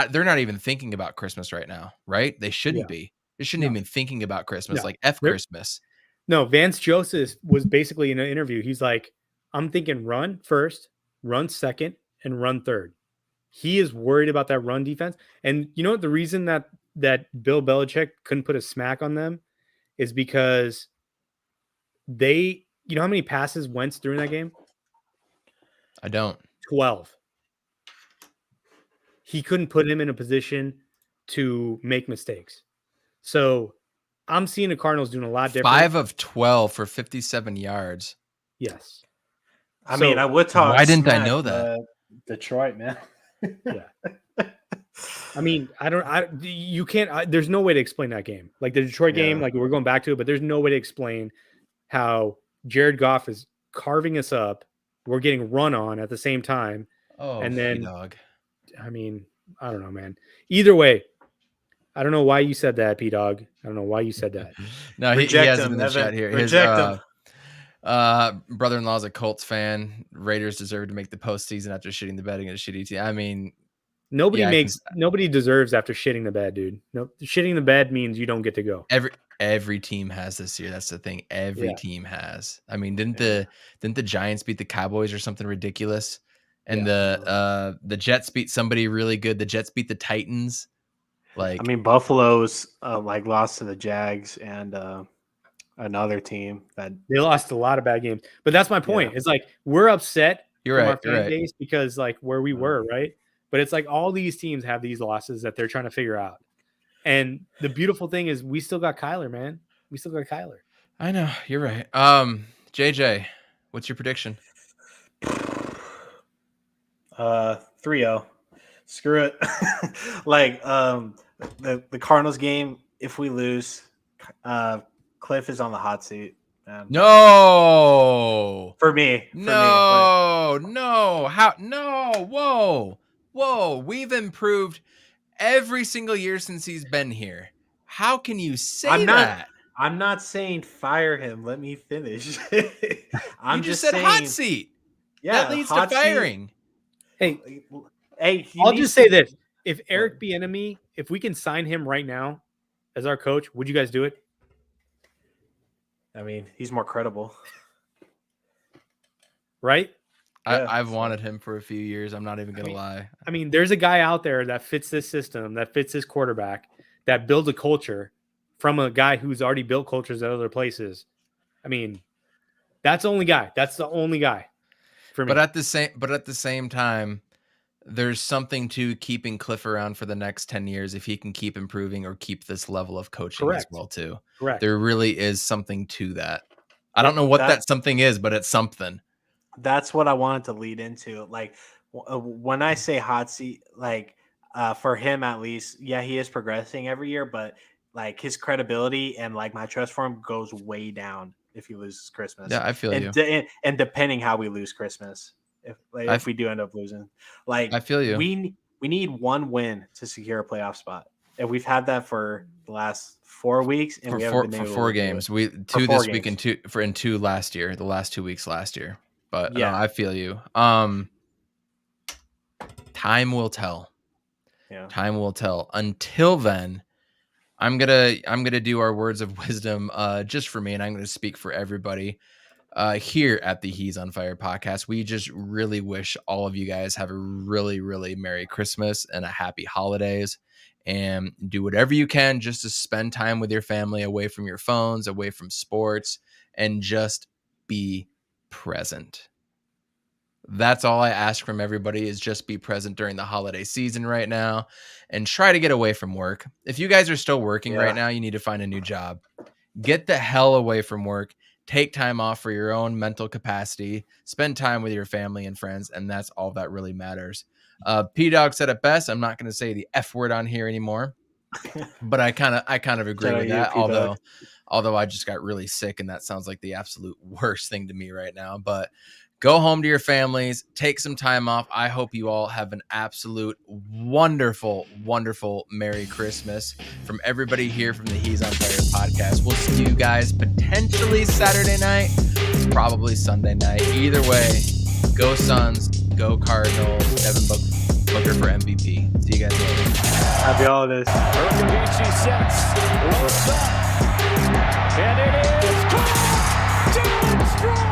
Speaker 2: they're not even thinking about Christmas right now, right? They shouldn't be. They shouldn't even be thinking about Christmas. Like Christmas.
Speaker 4: No, Vance Joseph was basically in an interview. He's like, I'm thinking run first, run second, and run third. He is worried about that run defense. And you know what? The reason that Bill Belichick couldn't put a smack on them is because you know how many passes Wentz threw in that game?
Speaker 2: I don't.
Speaker 4: 12. He couldn't put him in a position to make mistakes. So I'm seeing the Cardinals doing a lot different.
Speaker 2: 5 of 12 for 57 yards.
Speaker 4: Yes.
Speaker 5: I mean, I would talk.
Speaker 2: Why didn't I know that?
Speaker 5: Detroit, man.
Speaker 4: Yeah. I mean, you can't, there's no way to explain that game. Like the Detroit game, like we're going back to it, but there's no way to explain how Jared Goff is carving us up. We're getting run on at the same time.
Speaker 2: Oh,
Speaker 4: and then,
Speaker 2: P-Dog.
Speaker 4: I mean, I don't know, man. Either way, I don't know why you said that, P-Dog. I don't know why you said that.
Speaker 2: No, he has it in the chat here.
Speaker 5: Reject him.
Speaker 2: Brother-in-law's a Colts fan. Raiders deserve to make the postseason after shitting the bed against a shitty team. I mean,
Speaker 4: nobody deserves after shitting the bed, dude. No, shitting the bed means you don't get to go.
Speaker 2: Every team has this year. That's the thing. Every team has. I mean, didn't the Giants beat the Cowboys or something ridiculous? And the Jets beat somebody really good. The Jets beat the Titans. Like,
Speaker 5: I mean, Buffalo's lost to the Jags and another team that
Speaker 4: they lost a lot of bad games. But that's my point. It's like we're upset
Speaker 2: from
Speaker 4: our fan base because like where we were, right? But it's like all these teams have these losses that they're trying to figure out. And the beautiful thing is we still got Kyler, man. We still got Kyler.
Speaker 2: I know. You're right. JJ, what's your prediction?
Speaker 5: 3-0. Screw it. The Cardinals game, if we lose, Cliff is on the hot seat. Man.
Speaker 2: No.
Speaker 5: For me.
Speaker 2: How? No. Whoa. We've improved every single year since he's been here. How can you say that?
Speaker 5: I'm not saying fire him. Let me finish.
Speaker 2: I'm just saying hot seat.
Speaker 5: Yeah,
Speaker 2: that leads to firing.
Speaker 4: Hey,
Speaker 5: I'll
Speaker 4: just say this. If Eric Bieniemy, if we can sign him right now as our coach, would you guys do it?
Speaker 5: I mean, he's more credible.
Speaker 4: Right?
Speaker 2: I've wanted him for a few years. I'm not even going to lie.
Speaker 4: I mean, there's a guy out there that fits this system, that fits this quarterback, that builds a culture from a guy who's already built cultures at other places. I mean, that's the only guy. That's the only guy for me.
Speaker 2: But at the same time, there's something to keeping Cliff around for the next 10 years if he can keep improving or keep this level of coaching as well too.
Speaker 4: Correct.
Speaker 2: There really is something to that. I don't know what that something is, but it's something.
Speaker 5: That's what I wanted to lead into. Like when I say hot seat, like for him at least, yeah, he is progressing every year, but like his credibility and like my trust for him goes way down if he loses Christmas.
Speaker 2: Yeah, I feel you.
Speaker 5: And depending how we lose Christmas, if we do end up losing, like
Speaker 2: I feel you.
Speaker 5: We need one win to secure a playoff spot, and we've had that for the last 4 weeks, and we haven't been able
Speaker 2: for 4
Speaker 5: to do
Speaker 2: games.
Speaker 5: it.
Speaker 2: We
Speaker 5: For
Speaker 2: 2
Speaker 5: 4
Speaker 2: this week and
Speaker 5: games.
Speaker 2: 2 in 2 last year. The last 2 weeks last year. But
Speaker 5: Yeah.
Speaker 2: no, I feel you. Time will tell.
Speaker 5: Yeah.
Speaker 2: Time will tell. Until then, I'm gonna do our words of wisdom just for me, and I'm gonna speak for everybody here at the He's on Fire podcast. We just really wish all of you guys have a really, really Merry Christmas and a happy holidays, and do whatever you can just to spend time with your family, away from your phones, away from sports, and just be present. That's all I ask from everybody, is just be present during the holiday season right now and try to get away from work. If you guys are still working right now, you need to find a new job. Get the hell away from work. Take time off for your own mental capacity. Spend time with your family and friends, and that's all that really matters. P-Dog said it best. I'm not going to say the F word on here anymore, but I kind of agree with that. Although I just got really sick, and that sounds like the absolute worst thing to me right now. But go home to your families. Take some time off. I hope you all have an absolute wonderful, wonderful Merry Christmas from everybody here from the He's on Fire podcast. We'll see you guys potentially Saturday night, probably Sunday night. Either way, go Suns, go Cardinals. Devin Booker for MVP. See you guys later.
Speaker 5: Happy holidays.
Speaker 3: Urkavici sets, looks up, and it is caught! Down strong!